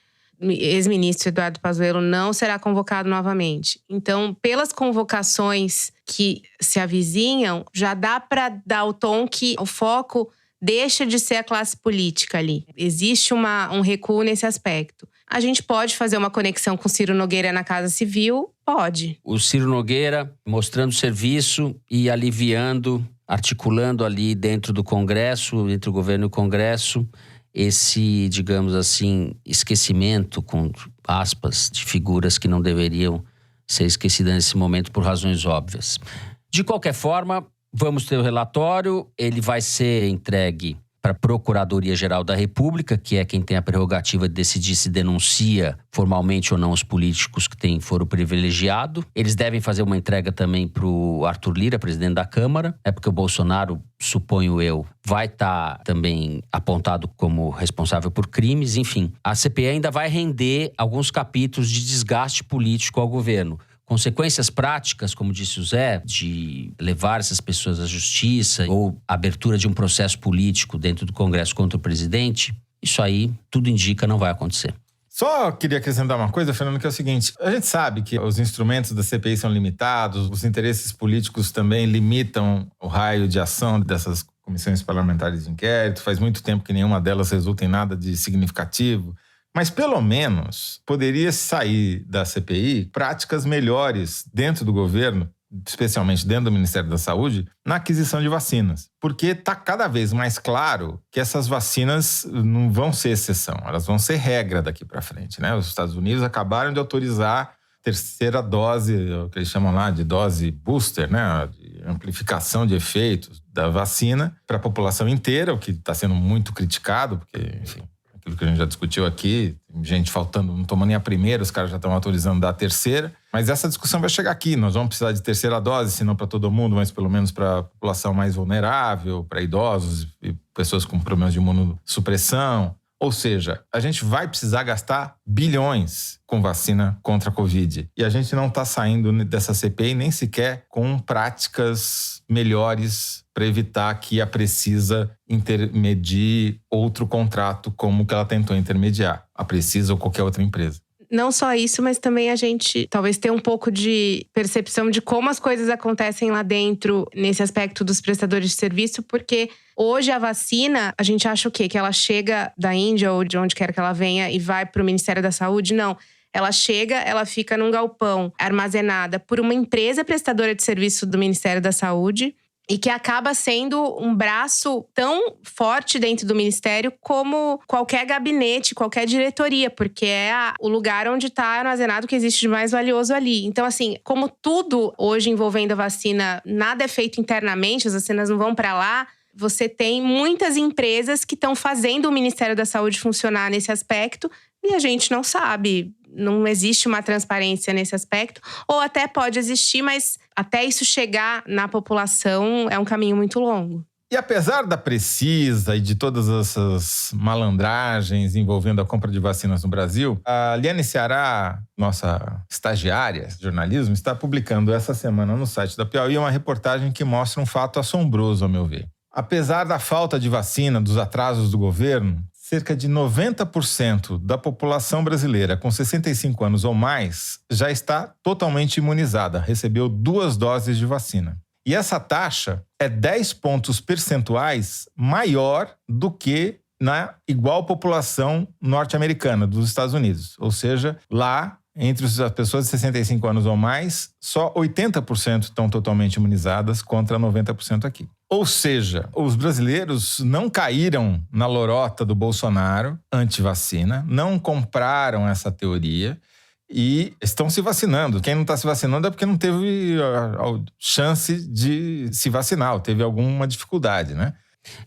Ex-ministro Eduardo Pazuello não será convocado novamente. Então, pelas convocações que se avizinham, já dá para dar o tom que o foco deixa de ser a classe política ali. Existe um recuo nesse aspecto. A gente pode fazer uma conexão com o Ciro Nogueira na Casa Civil? Pode. O Ciro Nogueira mostrando serviço e aliviando, articulando ali dentro do Congresso, entre o governo e o Congresso, esse, digamos assim, esquecimento, com aspas, de figuras que não deveriam ser esquecidas nesse momento por razões óbvias. De qualquer forma, vamos ter o relatório, ele vai ser entregue para a Procuradoria-Geral da República, que é quem tem a prerrogativa de decidir se denuncia formalmente ou não os políticos que têm foro privilegiado. Eles devem fazer uma entrega também para o Arthur Lira, presidente da Câmara, porque o Bolsonaro, suponho eu, vai estar também apontado como responsável por crimes. Enfim, a CPI ainda vai render alguns capítulos de desgaste político ao governo. Consequências práticas, como disse o Zé, de levar essas pessoas à justiça ou abertura de um processo político dentro do Congresso contra o presidente, isso aí, tudo indica, não vai acontecer. Só queria acrescentar uma coisa, Fernando, que é o seguinte. A gente sabe que os instrumentos da CPI são limitados, os interesses políticos também limitam o raio de ação dessas comissões parlamentares de inquérito. Faz muito tempo que nenhuma delas resulta em nada de significativo. Mas, pelo menos, poderia sair da CPI práticas melhores dentro do governo, especialmente dentro do Ministério da Saúde, na aquisição de vacinas. Porque está cada vez mais claro que essas vacinas não vão ser exceção, elas vão ser regra daqui para frente, né? Os Estados Unidos acabaram de autorizar a terceira dose, o que eles chamam lá de dose booster, né? De amplificação de efeitos da vacina para a população inteira, o que está sendo muito criticado, porque, enfim, aquilo que a gente já discutiu aqui, gente faltando, não tomando nem a primeira, os caras já estão autorizando dar a terceira. Mas essa discussão vai chegar aqui. Nós vamos precisar de terceira dose, se não para todo mundo, mas pelo menos para a população mais vulnerável, para idosos e pessoas com problemas de imunossupressão. Ou seja, a gente vai precisar gastar bilhões com vacina contra a Covid. E a gente não está saindo dessa CPI nem sequer com práticas melhores para evitar que a Precisa intermedie outro contrato como que ela tentou intermediar. A Precisa ou qualquer outra empresa. Não só isso, mas também a gente talvez tenha um pouco de percepção de como as coisas acontecem lá dentro, nesse aspecto dos prestadores de serviço, porque hoje a vacina, a gente acha o quê? Que ela chega da Índia ou de onde quer que ela venha e vai para o Ministério da Saúde? Não. Ela chega, ela fica num galpão armazenada por uma empresa prestadora de serviço do Ministério da Saúde, e que acaba sendo um braço tão forte dentro do Ministério como qualquer gabinete, qualquer diretoria, porque é o lugar onde está armazenado o que existe de mais valioso ali. Então, assim, como tudo hoje envolvendo a vacina, nada é feito internamente, as vacinas não vão para lá, você tem muitas empresas que estão fazendo o Ministério da Saúde funcionar nesse aspecto e a gente não sabe. Não existe uma transparência nesse aspecto, ou até pode existir, mas até isso chegar na população é um caminho muito longo. E apesar da Precisa e de todas essas malandragens envolvendo a compra de vacinas no Brasil, a Liane Ceará, nossa estagiária de jornalismo, está publicando essa semana no site da Piauí uma reportagem que mostra um fato assombroso, ao meu ver. Apesar da falta de vacina, dos atrasos do governo, cerca de 90% da população brasileira com 65 anos ou mais já está totalmente imunizada, recebeu 2 doses de vacina. E essa taxa é 10 pontos percentuais maior do que na igual população norte-americana dos Estados Unidos. Ou seja, lá, entre as pessoas de 65 anos ou mais, só 80% estão totalmente imunizadas contra 90% aqui. Ou seja, os brasileiros não caíram na lorota do Bolsonaro anti-vacina, não compraram essa teoria e estão se vacinando. Quem não está se vacinando é porque não teve a chance de se vacinar, ou teve alguma dificuldade, né?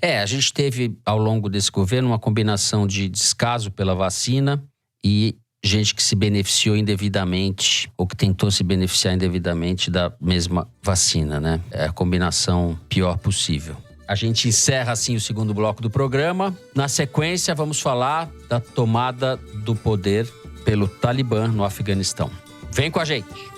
A gente teve ao longo desse governo uma combinação de descaso pela vacina e gente que se beneficiou indevidamente ou que tentou se beneficiar indevidamente da mesma vacina, né? É a combinação pior possível. A gente encerra assim o segundo bloco do programa. Na sequência, vamos falar da tomada do poder pelo Talibã no Afeganistão. Vem com a gente!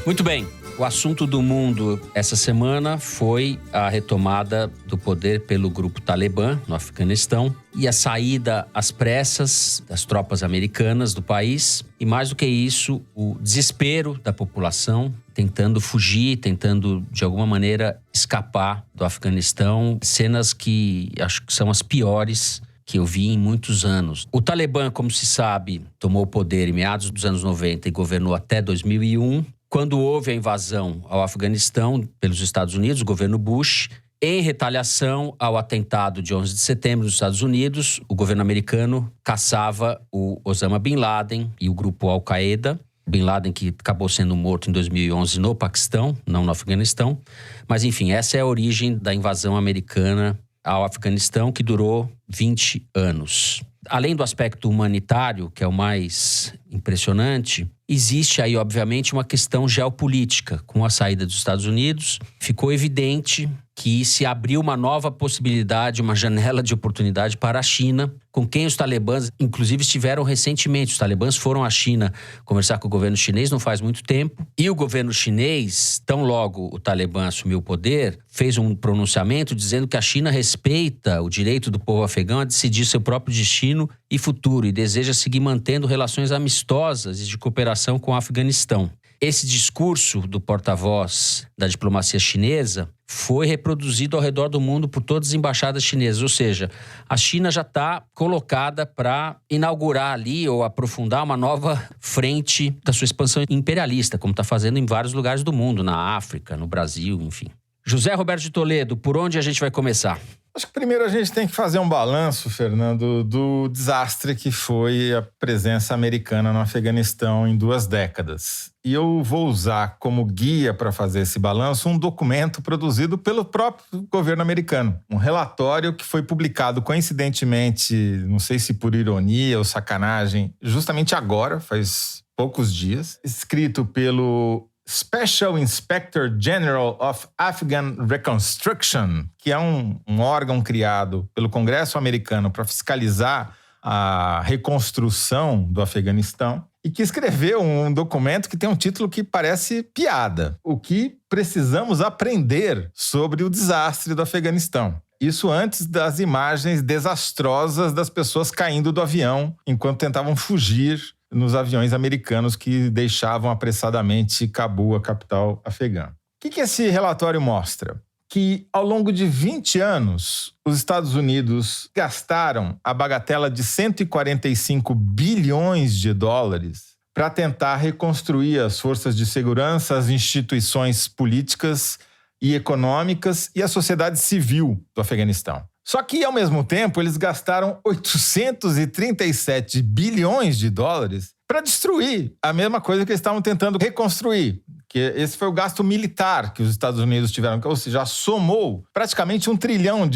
Muito bem, o assunto do mundo essa semana foi a retomada do poder pelo grupo Talibã no Afeganistão e a saída às pressas das tropas americanas do país. E mais do que isso, o desespero da população tentando fugir, tentando de alguma maneira escapar do Afeganistão. Cenas que acho que são as piores que eu vi em muitos anos. O Talibã, como se sabe, tomou o poder em meados dos anos 90 e governou até 2001. Quando houve a invasão ao Afeganistão pelos Estados Unidos, o governo Bush, Em retaliação ao atentado de 11 de setembro dos Estados Unidos, o governo americano caçava o Osama Bin Laden e o grupo Al-Qaeda. Bin Laden, que acabou sendo morto em 2011 no Paquistão, não no Afeganistão. Mas, enfim, essa é a origem da invasão americana ao Afeganistão, que durou 20 anos. Além do aspecto humanitário, que é o mais impressionante, existe aí, obviamente, uma questão geopolítica. Com a saída dos Estados Unidos, ficou evidente que se abriu uma nova possibilidade, uma janela de oportunidade para a China, com quem os talibãs, inclusive, estiveram recentemente. Os talibãs foram à China conversar com o governo chinês não faz muito tempo. E o governo chinês, tão logo o Talibã assumiu o poder, fez um pronunciamento dizendo que a China respeita o direito do povo afegão a decidir seu próprio destino e futuro e deseja seguir mantendo relações amistosas e de cooperação com o Afeganistão. Esse discurso do porta-voz da diplomacia chinesa foi reproduzido ao redor do mundo por todas as embaixadas chinesas. Ou seja, a China já está colocada para inaugurar ali ou aprofundar uma nova frente da sua expansão imperialista, como está fazendo em vários lugares do mundo, na África, no Brasil, enfim. José Roberto de Toledo, por onde a gente vai começar? Acho que primeiro a gente tem que fazer um balanço, Fernando, do desastre que foi a presença americana no Afeganistão em 2 décadas. E eu vou usar como guia para fazer esse balanço um documento produzido pelo próprio governo americano. Um relatório que foi publicado coincidentemente, não sei se por ironia ou sacanagem, justamente agora, faz poucos dias, escrito pelo Special Inspector General of Afghan Reconstruction, que é um órgão criado pelo Congresso americano para fiscalizar a reconstrução do Afeganistão e que escreveu um documento que tem um título que parece piada. O que precisamos aprender sobre o desastre do Afeganistão. Isso antes das imagens desastrosas das pessoas caindo do avião enquanto tentavam fugir nos aviões americanos que deixavam apressadamente Cabul, a capital afegã. O que esse relatório mostra? Que ao longo de 20 anos, os Estados Unidos gastaram a bagatela de 145 bilhões de dólares para tentar reconstruir as forças de segurança, as instituições políticas e econômicas e a sociedade civil do Afeganistão. Só que, ao mesmo tempo, eles gastaram 837 bilhões de dólares para destruir a mesma coisa que eles estavam tentando reconstruir. Que esse foi o gasto militar que os Estados Unidos tiveram, ou seja, somou praticamente $1 trilhão.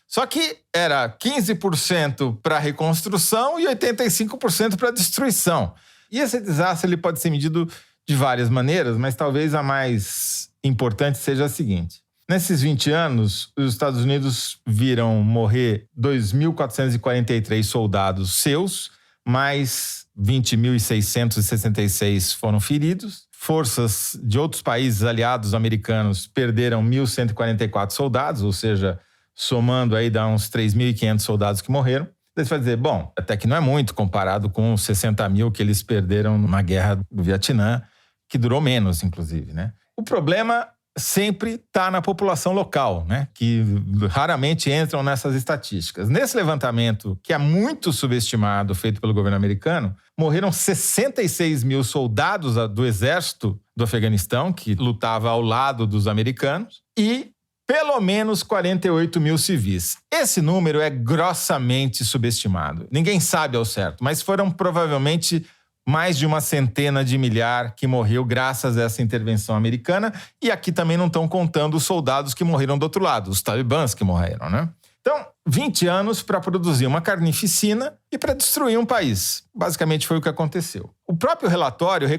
Só que era 15% para reconstrução e 85% para destruição. E esse desastre ele pode ser medido de várias maneiras, mas talvez a mais importante seja a seguinte. Nesses 20 anos, os Estados Unidos viram morrer 2.443 soldados seus, mais 20.666 foram feridos. Forças de outros países aliados americanos perderam 1.144 soldados, ou seja, somando aí dá uns 3.500 soldados que morreram. Você vai dizer, bom, até que não é muito comparado com os 60 mil que eles perderam na guerra do Vietnã, que durou menos, inclusive, né? O problema sempre está na população local, né? Que raramente entram nessas estatísticas. Nesse levantamento, que é muito subestimado, feito pelo governo americano, morreram 66 mil soldados do exército do Afeganistão, que lutava ao lado dos americanos, e pelo menos 48 mil civis. Esse número é grossamente subestimado. Ninguém sabe ao certo, mas foram provavelmente mais de uma centena de milhar que morreu graças a essa intervenção americana. E aqui também não estão contando os soldados que morreram do outro lado, os talibãs que morreram, né? Então, 20 anos para produzir uma carnificina e para destruir um país. Basicamente foi o que aconteceu. O próprio relatório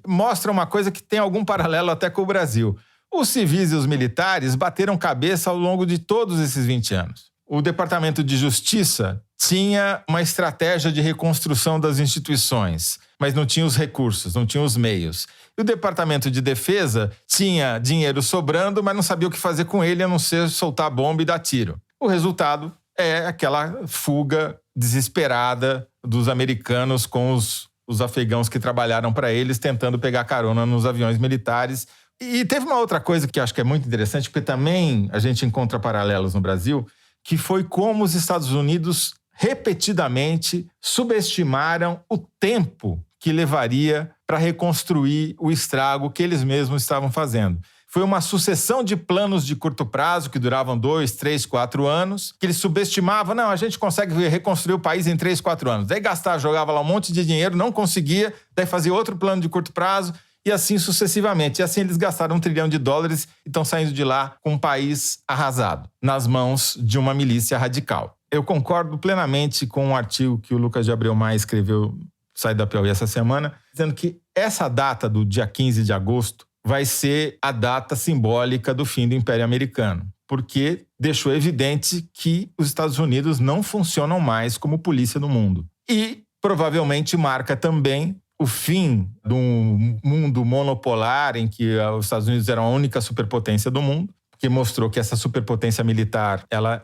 mostra uma coisa que tem algum paralelo até com o Brasil. Os civis e os militares bateram cabeça ao longo de todos esses 20 anos. O Departamento de Justiça tinha uma estratégia de reconstrução das instituições, mas não tinha os recursos, não tinha os meios. E o Departamento de Defesa tinha dinheiro sobrando, mas não sabia o que fazer com ele, a não ser soltar bomba e dar tiro. O resultado é aquela fuga desesperada dos americanos com os afegãos que trabalharam para eles, tentando pegar carona nos aviões militares. E teve uma outra coisa que eu acho que é muito interessante, porque também a gente encontra paralelos no Brasil, que foi como os Estados Unidos repetidamente subestimaram o tempo que levaria para reconstruir o estrago que eles mesmos estavam fazendo. foi uma sucessão de planos de curto prazo que duravam 2, 3, 4 anos, que eles subestimavam, não, a gente consegue reconstruir o país em 3, 4 anos. Daí jogava lá um monte de dinheiro, não conseguia, daí fazia outro plano de curto prazo e assim sucessivamente. E assim eles gastaram $1 trilhão e estão saindo de lá com um país arrasado, nas mãos de uma milícia radical. Eu concordo plenamente com um artigo que o Lucas de Abreu Maia escreveu, saiu da Piauí essa semana, dizendo que essa data do dia 15 de agosto vai ser a data simbólica do fim do Império Americano, porque deixou evidente que os Estados Unidos não funcionam mais como polícia do mundo. E provavelmente marca também o fim do mundo monopolar em que os Estados Unidos eram a única superpotência do mundo, que mostrou que essa superpotência militar, ela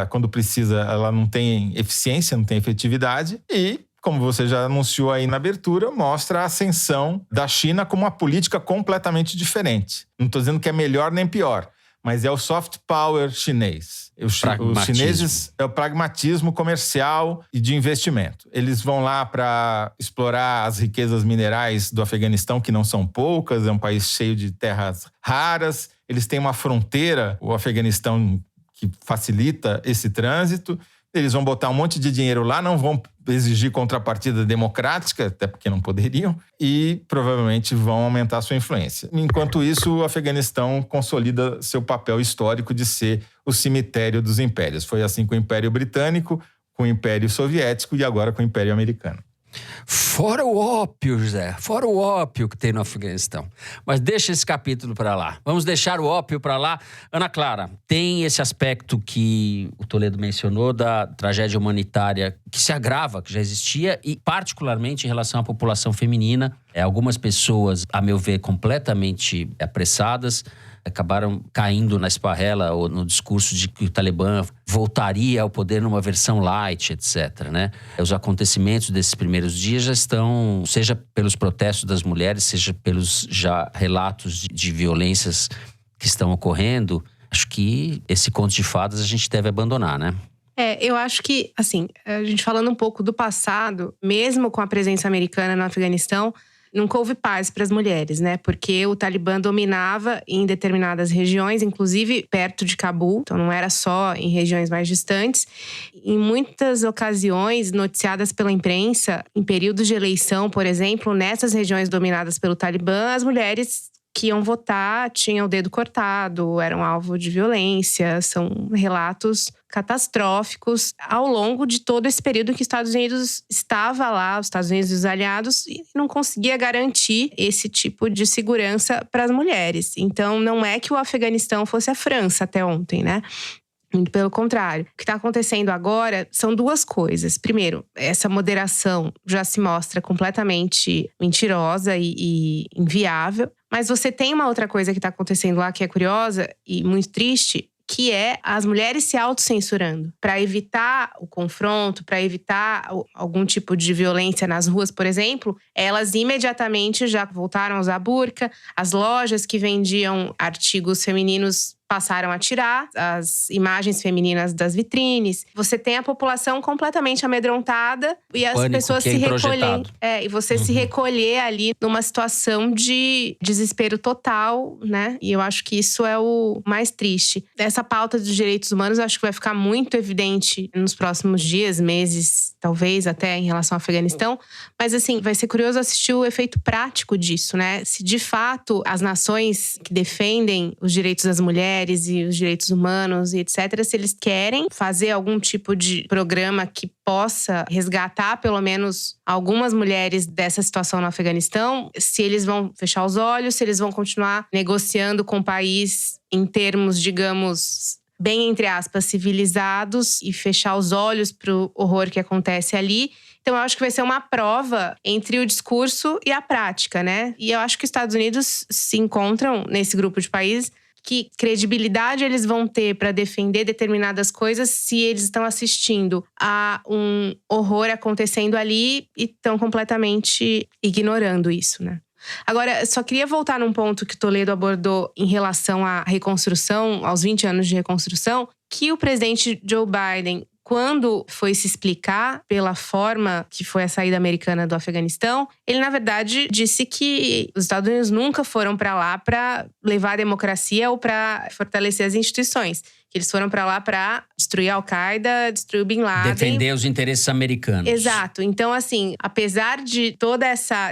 quando precisa, ela não tem eficiência, não tem efetividade. E, como você já anunciou aí na abertura, mostra a ascensão da China como uma política completamente diferente. Não estou dizendo que é melhor nem pior, mas é o soft power chinês. Os chineses é o pragmatismo comercial e de investimento. Eles vão lá para explorar as riquezas minerais do Afeganistão, que não são poucas, é um país cheio de terras raras. Eles têm uma fronteira, o Afeganistão, que facilita esse trânsito. Eles vão botar um monte de dinheiro lá, não vão exigir contrapartida democrática, até porque não poderiam, e provavelmente vão aumentar sua influência. Enquanto isso, o Afeganistão consolida seu papel histórico de ser o cemitério dos impérios. Foi assim com o Império Britânico, com o Império Soviético e agora com o Império Americano. Fora o ópio, José. Fora o ópio que tem no Afeganistão. Mas deixa esse capítulo para lá. Vamos deixar o ópio para lá. Ana Clara, tem esse aspecto que o Toledo mencionou da tragédia humanitária que se agrava, que já existia, e particularmente em relação à população feminina. Algumas pessoas, a meu ver, completamente apressadas, acabaram caindo na esparrela ou no discurso de que o Talibã voltaria ao poder numa versão light, etc., né? Os acontecimentos desses primeiros dias já estão, seja pelos protestos das mulheres, seja pelos já relatos de violências que estão ocorrendo, acho que esse conto de fadas a gente deve abandonar, né? Eu acho que, assim, a gente falando um pouco do passado, mesmo com a presença americana no Afeganistão, nunca houve paz para as mulheres, né? Porque o Talibã dominava em determinadas regiões, inclusive perto de Cabul. Então não era só em regiões mais distantes. Em muitas ocasiões, noticiadas pela imprensa, em períodos de eleição, por exemplo, nessas regiões dominadas pelo Talibã, as mulheres que iam votar tinham o dedo cortado, eram alvo de violência. São relatos catastróficos ao longo de todo esse período que os Estados Unidos estava lá, os Estados Unidos e os aliados, e não conseguia garantir esse tipo de segurança para as mulheres. Então, não é que o Afeganistão fosse a França até ontem, né? Muito pelo contrário. O que está acontecendo agora são duas coisas. Primeiro, essa moderação já se mostra completamente mentirosa e inviável. Mas você tem uma outra coisa que está acontecendo lá que é curiosa e muito triste, que é as mulheres se autocensurando. Para evitar o confronto, para evitar algum tipo de violência nas ruas, por exemplo, elas imediatamente já voltaram a usar burca. As lojas que vendiam artigos femininos passaram a tirar as imagens femininas das vitrines. Você tem a população completamente amedrontada e as pessoas se recolhem. E você se recolher ali numa situação de desespero total, né? E eu acho que isso é o mais triste. Essa pauta dos direitos humanos eu acho que vai ficar muito evidente nos próximos dias, meses, talvez até em relação ao Afeganistão. Mas assim, vai ser curioso assistir o efeito prático disso, né? Se de fato as nações que defendem os direitos das mulheres e os direitos humanos e etc., se eles querem fazer algum tipo de programa que possa resgatar pelo menos algumas mulheres dessa situação no Afeganistão, se eles vão fechar os olhos, se eles vão continuar negociando com o país em termos, digamos, bem, entre aspas, civilizados e fechar os olhos para o horror que acontece ali. Então, eu acho que vai ser uma prova entre o discurso e a prática, né? E eu acho que os Estados Unidos se encontram nesse grupo de países. Que credibilidade eles vão ter para defender determinadas coisas se eles estão assistindo a um horror acontecendo ali e estão completamente ignorando isso, né? Agora, só queria voltar num ponto que Toledo abordou em relação à reconstrução, aos 20 anos de reconstrução, que o presidente Joe Biden quando foi se explicar pela forma que foi a saída americana do Afeganistão, ele, na verdade, disse que os Estados Unidos nunca foram para lá para levar a democracia ou para fortalecer as instituições. Que eles foram para lá para destruir a Al-Qaeda, destruir o Bin Laden. Defender os interesses americanos. Exato. Então, assim, apesar de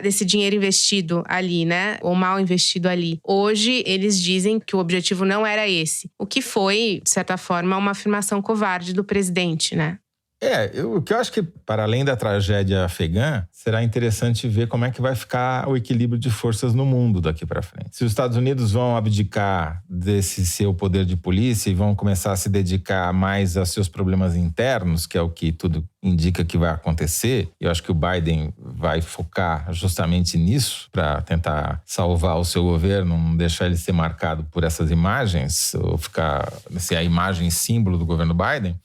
desse dinheiro investido ali, né? Ou mal investido ali, hoje eles dizem que o objetivo não era esse. O que foi, de certa forma, uma afirmação covarde do presidente, né? O que eu acho que, para além da tragédia afegã, será interessante ver como é que vai ficar o equilíbrio de forças no mundo daqui para frente. Se os Estados Unidos vão abdicar desse seu poder de polícia e vão começar a se dedicar mais a seus problemas internos, que é o que tudo indica que vai acontecer, eu acho que o Biden vai focar justamente nisso para tentar salvar o seu governo, não deixar ele ser marcado por essas imagens, ou ser a imagem símbolo do governo Biden.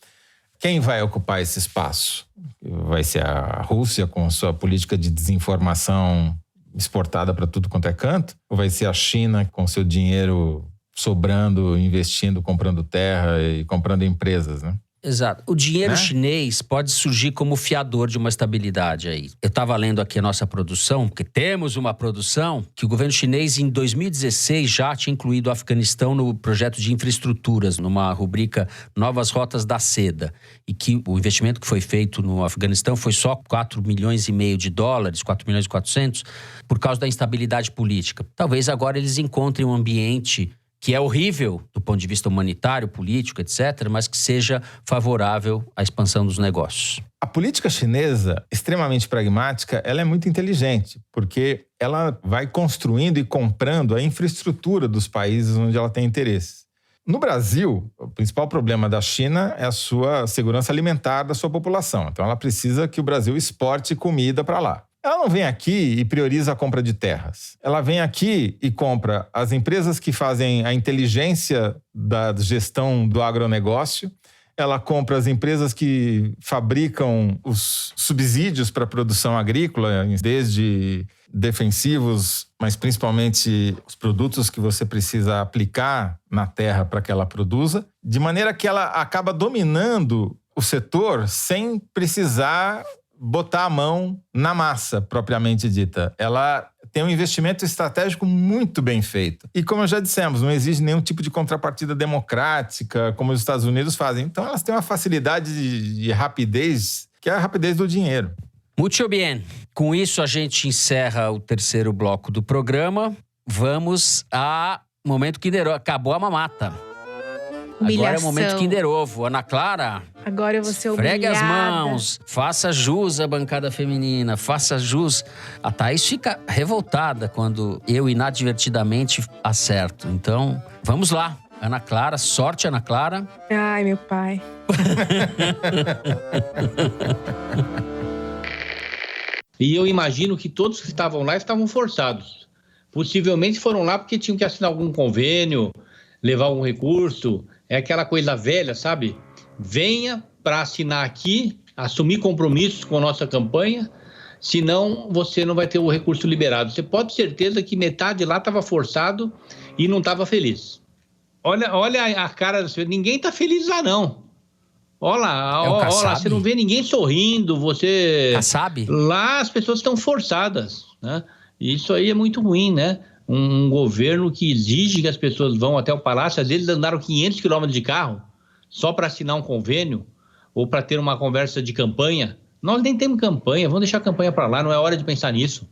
Quem vai ocupar esse espaço? Vai ser a Rússia com sua política de desinformação exportada para tudo quanto é canto? Ou vai ser a China com seu dinheiro sobrando, investindo, comprando terra e comprando empresas, né? Exato. O dinheiro chinês pode surgir como fiador de uma estabilidade aí. Eu estava lendo aqui a nossa produção, porque temos uma produção que o governo chinês em 2016 já tinha incluído o Afeganistão no projeto de infraestruturas, numa rubrica Novas Rotas da Seda. E que o investimento que foi feito no Afeganistão foi só 4,5 milhões de dólares, 4 milhões e 400, por causa da instabilidade política. Talvez agora eles encontrem um ambiente que é horrível do ponto de vista humanitário, político, etc., mas que seja favorável à expansão dos negócios. A política chinesa, extremamente pragmática, ela é muito inteligente, porque ela vai construindo e comprando a infraestrutura dos países onde ela tem interesse. No Brasil, o principal problema da China é a sua segurança alimentar da sua população. Então, ela precisa que o Brasil exporte comida para lá. Ela não vem aqui e prioriza a compra de terras. Ela vem aqui e compra as empresas que fazem a inteligência da gestão do agronegócio. Ela compra as empresas que fabricam os subsídios para a produção agrícola, desde defensivos, mas principalmente os produtos que você precisa aplicar na terra para que ela produza, de maneira que ela acaba dominando o setor sem precisar botar a mão na massa, propriamente dita. Ela tem um investimento estratégico muito bem feito. E como já dissemos, não exige nenhum tipo de contrapartida democrática, como os Estados Unidos fazem. Então, elas têm uma facilidade de rapidez, que é a rapidez do dinheiro. Muito bem. Com isso, a gente encerra o terceiro bloco do programa. Vamos a momento Kinder Ovo. Acabou a mamata. Humilhação. Agora é o momento Kinder Ovo. Ana Clara, agora eu vou ser humilhada. fregue as mãos, faça jus à bancada feminina, faça jus. A Thaís fica revoltada quando eu inadvertidamente acerto. Então, vamos lá. Ana Clara, sorte, Ana Clara. Ai, meu pai. E eu imagino que todos que estavam lá estavam forçados. Possivelmente foram lá porque tinham que assinar algum convênio, levar algum recurso. É aquela coisa velha, sabe? Venha para assinar aqui, assumir compromissos com a nossa campanha, senão você não vai ter o recurso liberado. Você pode ter certeza que metade lá estava forçado e não estava feliz. Olha a cara, ninguém está feliz lá não. Olha lá, você não vê ninguém sorrindo, você... Kassab? Lá as pessoas estão forçadas, né? Isso aí é muito ruim, né? Um governo que exige que as pessoas vão até o palácio, às vezes andaram 500 quilômetros de carro só para assinar um convênio ou para ter uma conversa de campanha. Nós nem temos campanha, vamos deixar a campanha para lá, não é hora de pensar nisso.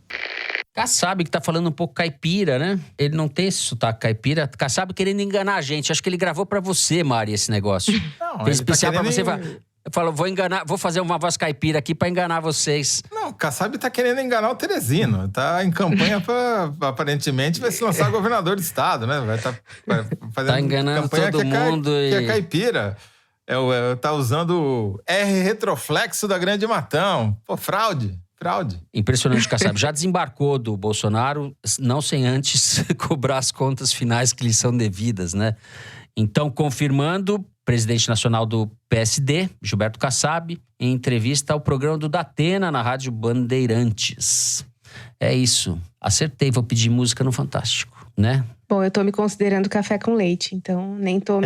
Kassab que tá falando um pouco caipira, né? Ele não tem esse sotaque caipira. Kassab querendo enganar a gente. Acho que ele gravou pra você, Mari, esse negócio. Não, fez ele tá especial pra você. querendo... Falou, vou fazer uma voz caipira aqui pra enganar vocês. Não, o Kassab tá querendo enganar o Teresino. Tá em campanha pra, aparentemente, vai se lançar governador de estado, né? Vai fazendo tá enganando campanha todo mundo. Que é caipira. Tá usando o R retroflexo da Grande Matão. Pô, fraude. Impressionante, Kassab. Já desembarcou do Bolsonaro, não sem antes cobrar as contas finais que lhe são devidas, né? Então, confirmando, presidente nacional do PSD, Gilberto Kassab, em entrevista ao programa do Datena na Rádio Bandeirantes. É isso. Acertei, vou pedir música no Fantástico. né? Bom, eu tô me considerando café com leite, então nem tô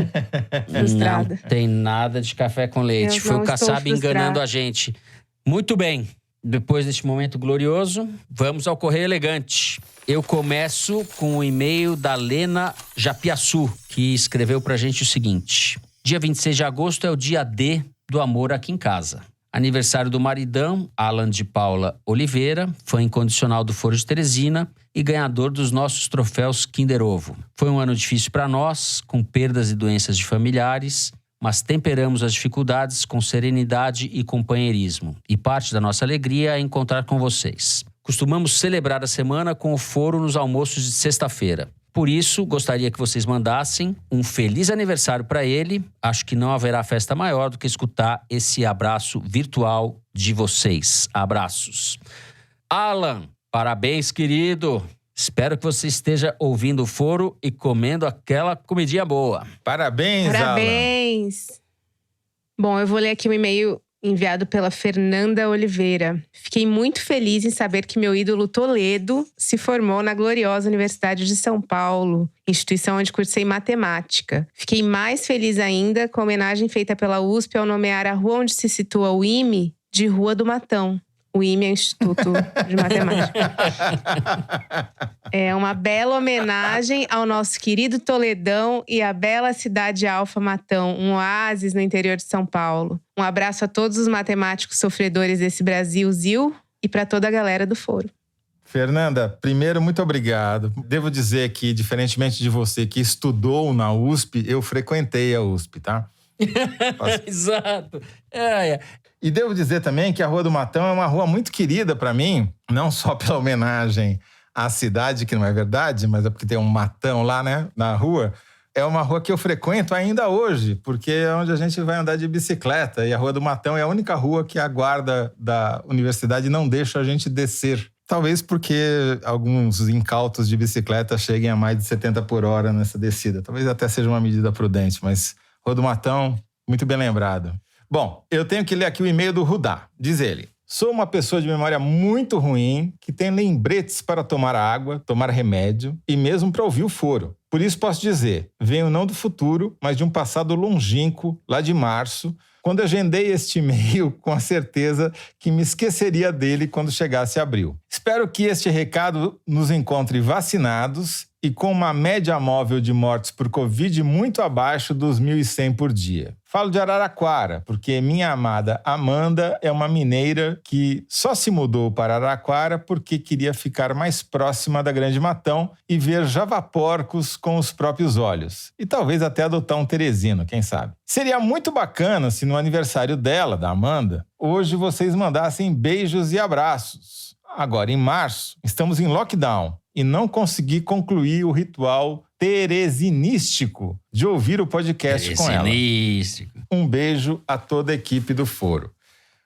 frustrada. Não tem nada de café com leite. Eu Foi não o Kassab estou enganando frustrada. a gente. Muito bem. Depois deste momento glorioso, vamos ao Correio Elegante. Eu começo com o e-mail da Lena Japiaçu, que escreveu pra gente o seguinte. Dia 26 de agosto é o dia D do amor aqui em casa. Aniversário do maridão, Alan de Paula Oliveira, fã incondicional do Foro de Teresina e ganhador dos nossos troféus Kinder Ovo. Foi um ano difícil para nós, com perdas e doenças de familiares, mas temperamos as dificuldades com serenidade e companheirismo. E parte da nossa alegria é encontrar com vocês. Costumamos celebrar a semana com o Foro nos almoços de sexta-feira. Por isso, gostaria que vocês mandassem um feliz aniversário para ele. Acho que não haverá festa maior do que escutar esse abraço virtual de vocês. Abraços. Alan, parabéns, querido. Espero que você esteja ouvindo o Foro e comendo aquela comidinha boa. Parabéns, Alan. Parabéns! Bom, eu vou ler aqui um e-mail enviado pela Fernanda Oliveira. Fiquei muito feliz em saber que meu ídolo Toledo se formou na gloriosa Universidade de São Paulo, instituição onde cursei matemática. Fiquei mais feliz ainda com a homenagem feita pela USP ao nomear a rua onde se situa o IME de Rua do Matão. O IME é o Instituto de Matemática. É uma bela homenagem ao nosso querido Toledão e à bela cidade Alfa Matão, um oásis no interior de São Paulo. Um abraço a todos os matemáticos sofredores desse Brasil e para toda a galera do Foro. Fernanda, primeiro, muito obrigado. Devo dizer que, diferentemente de você que estudou na USP, eu frequentei a USP, tá? Exato. E devo dizer também que a Rua do Matão é uma rua muito querida para mim, não só pela homenagem à cidade, que não é verdade, mas é porque tem um matão lá, né, na rua. É uma rua que eu frequento ainda hoje, porque é onde a gente vai andar de bicicleta. E a Rua do Matão é a única rua que a guarda da universidade não deixa a gente descer. Talvez porque alguns incautos de bicicleta cheguem a mais de 70 por hora nessa descida. Talvez até seja uma medida prudente, mas Rua do Matão, muito bem lembrado. Bom, eu tenho que ler aqui o e-mail do Rudá. Diz ele: sou uma pessoa de memória muito ruim, que tem lembretes para tomar água, tomar remédio e mesmo para ouvir o Foro. Por isso posso dizer, venho não do futuro, mas de um passado longínquo, lá de março, quando agendei este e-mail com a certeza que me esqueceria dele quando chegasse abril. Espero que este recado nos encontre vacinados e com uma média móvel de mortes por Covid muito abaixo dos 1.100 por dia. Falo de Araraquara, porque minha amada Amanda é uma mineira que só se mudou para Araraquara porque queria ficar mais próxima da Grande Matão e ver javaporcos com os próprios olhos. E talvez até adotar um teresino, quem sabe. Seria muito bacana se no aniversário dela, da Amanda, hoje vocês mandassem beijos e abraços. Agora, em março, estamos em lockdown e não consegui concluir o ritual teresinístico de ouvir o podcast com ela. Um beijo a toda a equipe do Foro.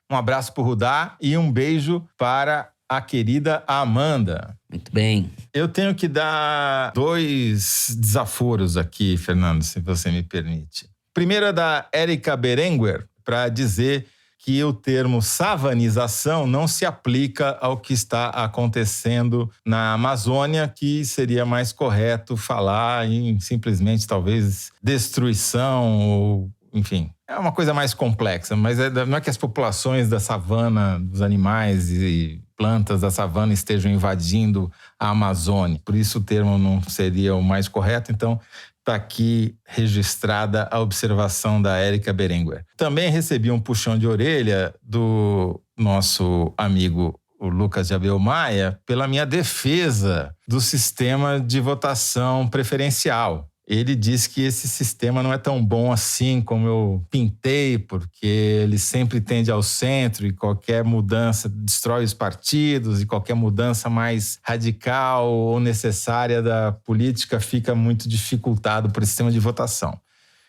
Um abraço para o Rudá e um beijo para a querida Amanda. Muito bem. Eu tenho que dar 2 desaforos aqui, Fernando, se você me permite. Primeiro é da Érica Berenguer, para dizer que o termo savanização não se aplica ao que está acontecendo na Amazônia, que seria mais correto falar em simplesmente, talvez, destruição ou, enfim. É uma coisa mais complexa, mas não é que as populações da savana, dos animais e plantas da savana estejam invadindo a Amazônia. Por isso o termo não seria o mais correto, então está aqui registrada a observação da Érica Berenguer. Também recebi um puxão de orelha do nosso amigo o Lucas de Abel Maia pela minha defesa do sistema de votação preferencial. Ele diz que esse sistema não é tão bom assim como eu pintei, porque ele sempre tende ao centro e qualquer mudança destrói os partidos e qualquer mudança mais radical ou necessária da política fica muito dificultado por esse sistema de votação.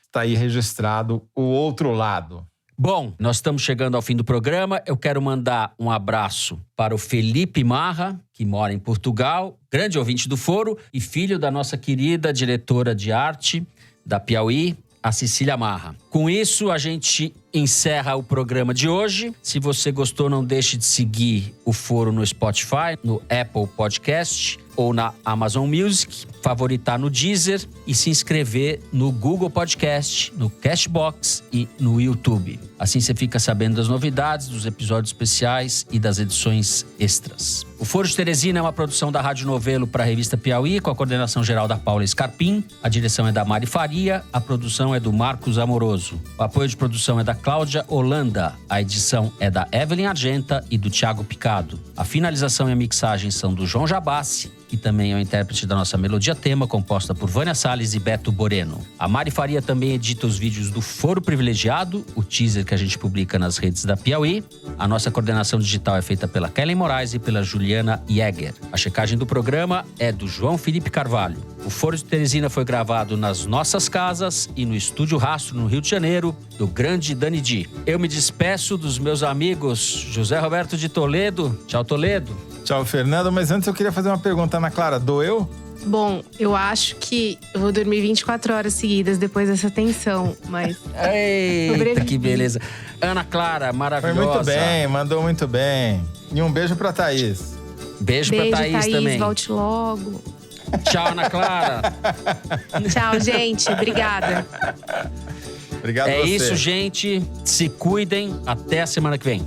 Está aí registrado o outro lado. Bom, nós estamos chegando ao fim do programa. Eu quero mandar um abraço para o Felipe Marra, que mora em Portugal, grande ouvinte do Foro e filho da nossa querida diretora de arte da Piauí, a Cecília Marra. Com isso, a gente encerra o programa de hoje. Se você gostou, não deixe de seguir o Foro no Spotify, no Apple Podcast ou na Amazon Music, favoritar no Deezer e se inscrever no Google Podcast, no Cashbox e no YouTube. Assim você fica sabendo das novidades, dos episódios especiais e das edições extras. O Foro de Teresina é uma produção da Rádio Novelo para a revista Piauí, com a coordenação geral da Paula Scarpim. A direção é da Mari Faria, a produção é do Marcos Amoroso. O apoio de produção é da Cláudia Holanda. A edição é da Evelyn Argenta e do Thiago Picado. A finalização e a mixagem são do João Jabassi, que também é o intérprete da nossa melodia tema, composta por Vânia Salles e Beto Boreno. A Mari Faria também edita os vídeos do Foro Privilegiado, o teaser que a gente publica nas redes da Piauí. A nossa coordenação digital é feita pela Kellen Moraes e pela Juliana Jäger. A checagem do programa é do João Felipe Carvalho. O Foro de Teresina foi gravado nas nossas casas e no Estúdio Rastro, no Rio de Janeiro, do grande Dani Di. Eu me despeço dos meus amigos José Roberto de Toledo. Tchau, Toledo. Tchau, Fernando. Mas antes eu queria fazer uma pergunta, Ana Clara. Doeu? Bom, eu acho que eu vou dormir 24 horas seguidas depois dessa tensão, mas… Eita, que beleza. Ana Clara, maravilhosa. Foi muito bem, mandou muito bem. E um beijo pra Thaís. Beijo pra Thaís também. Volte logo. Tchau, Ana Clara. Tchau, gente. Obrigada. Obrigado a você. É isso, gente. Se cuidem. Até a semana que vem.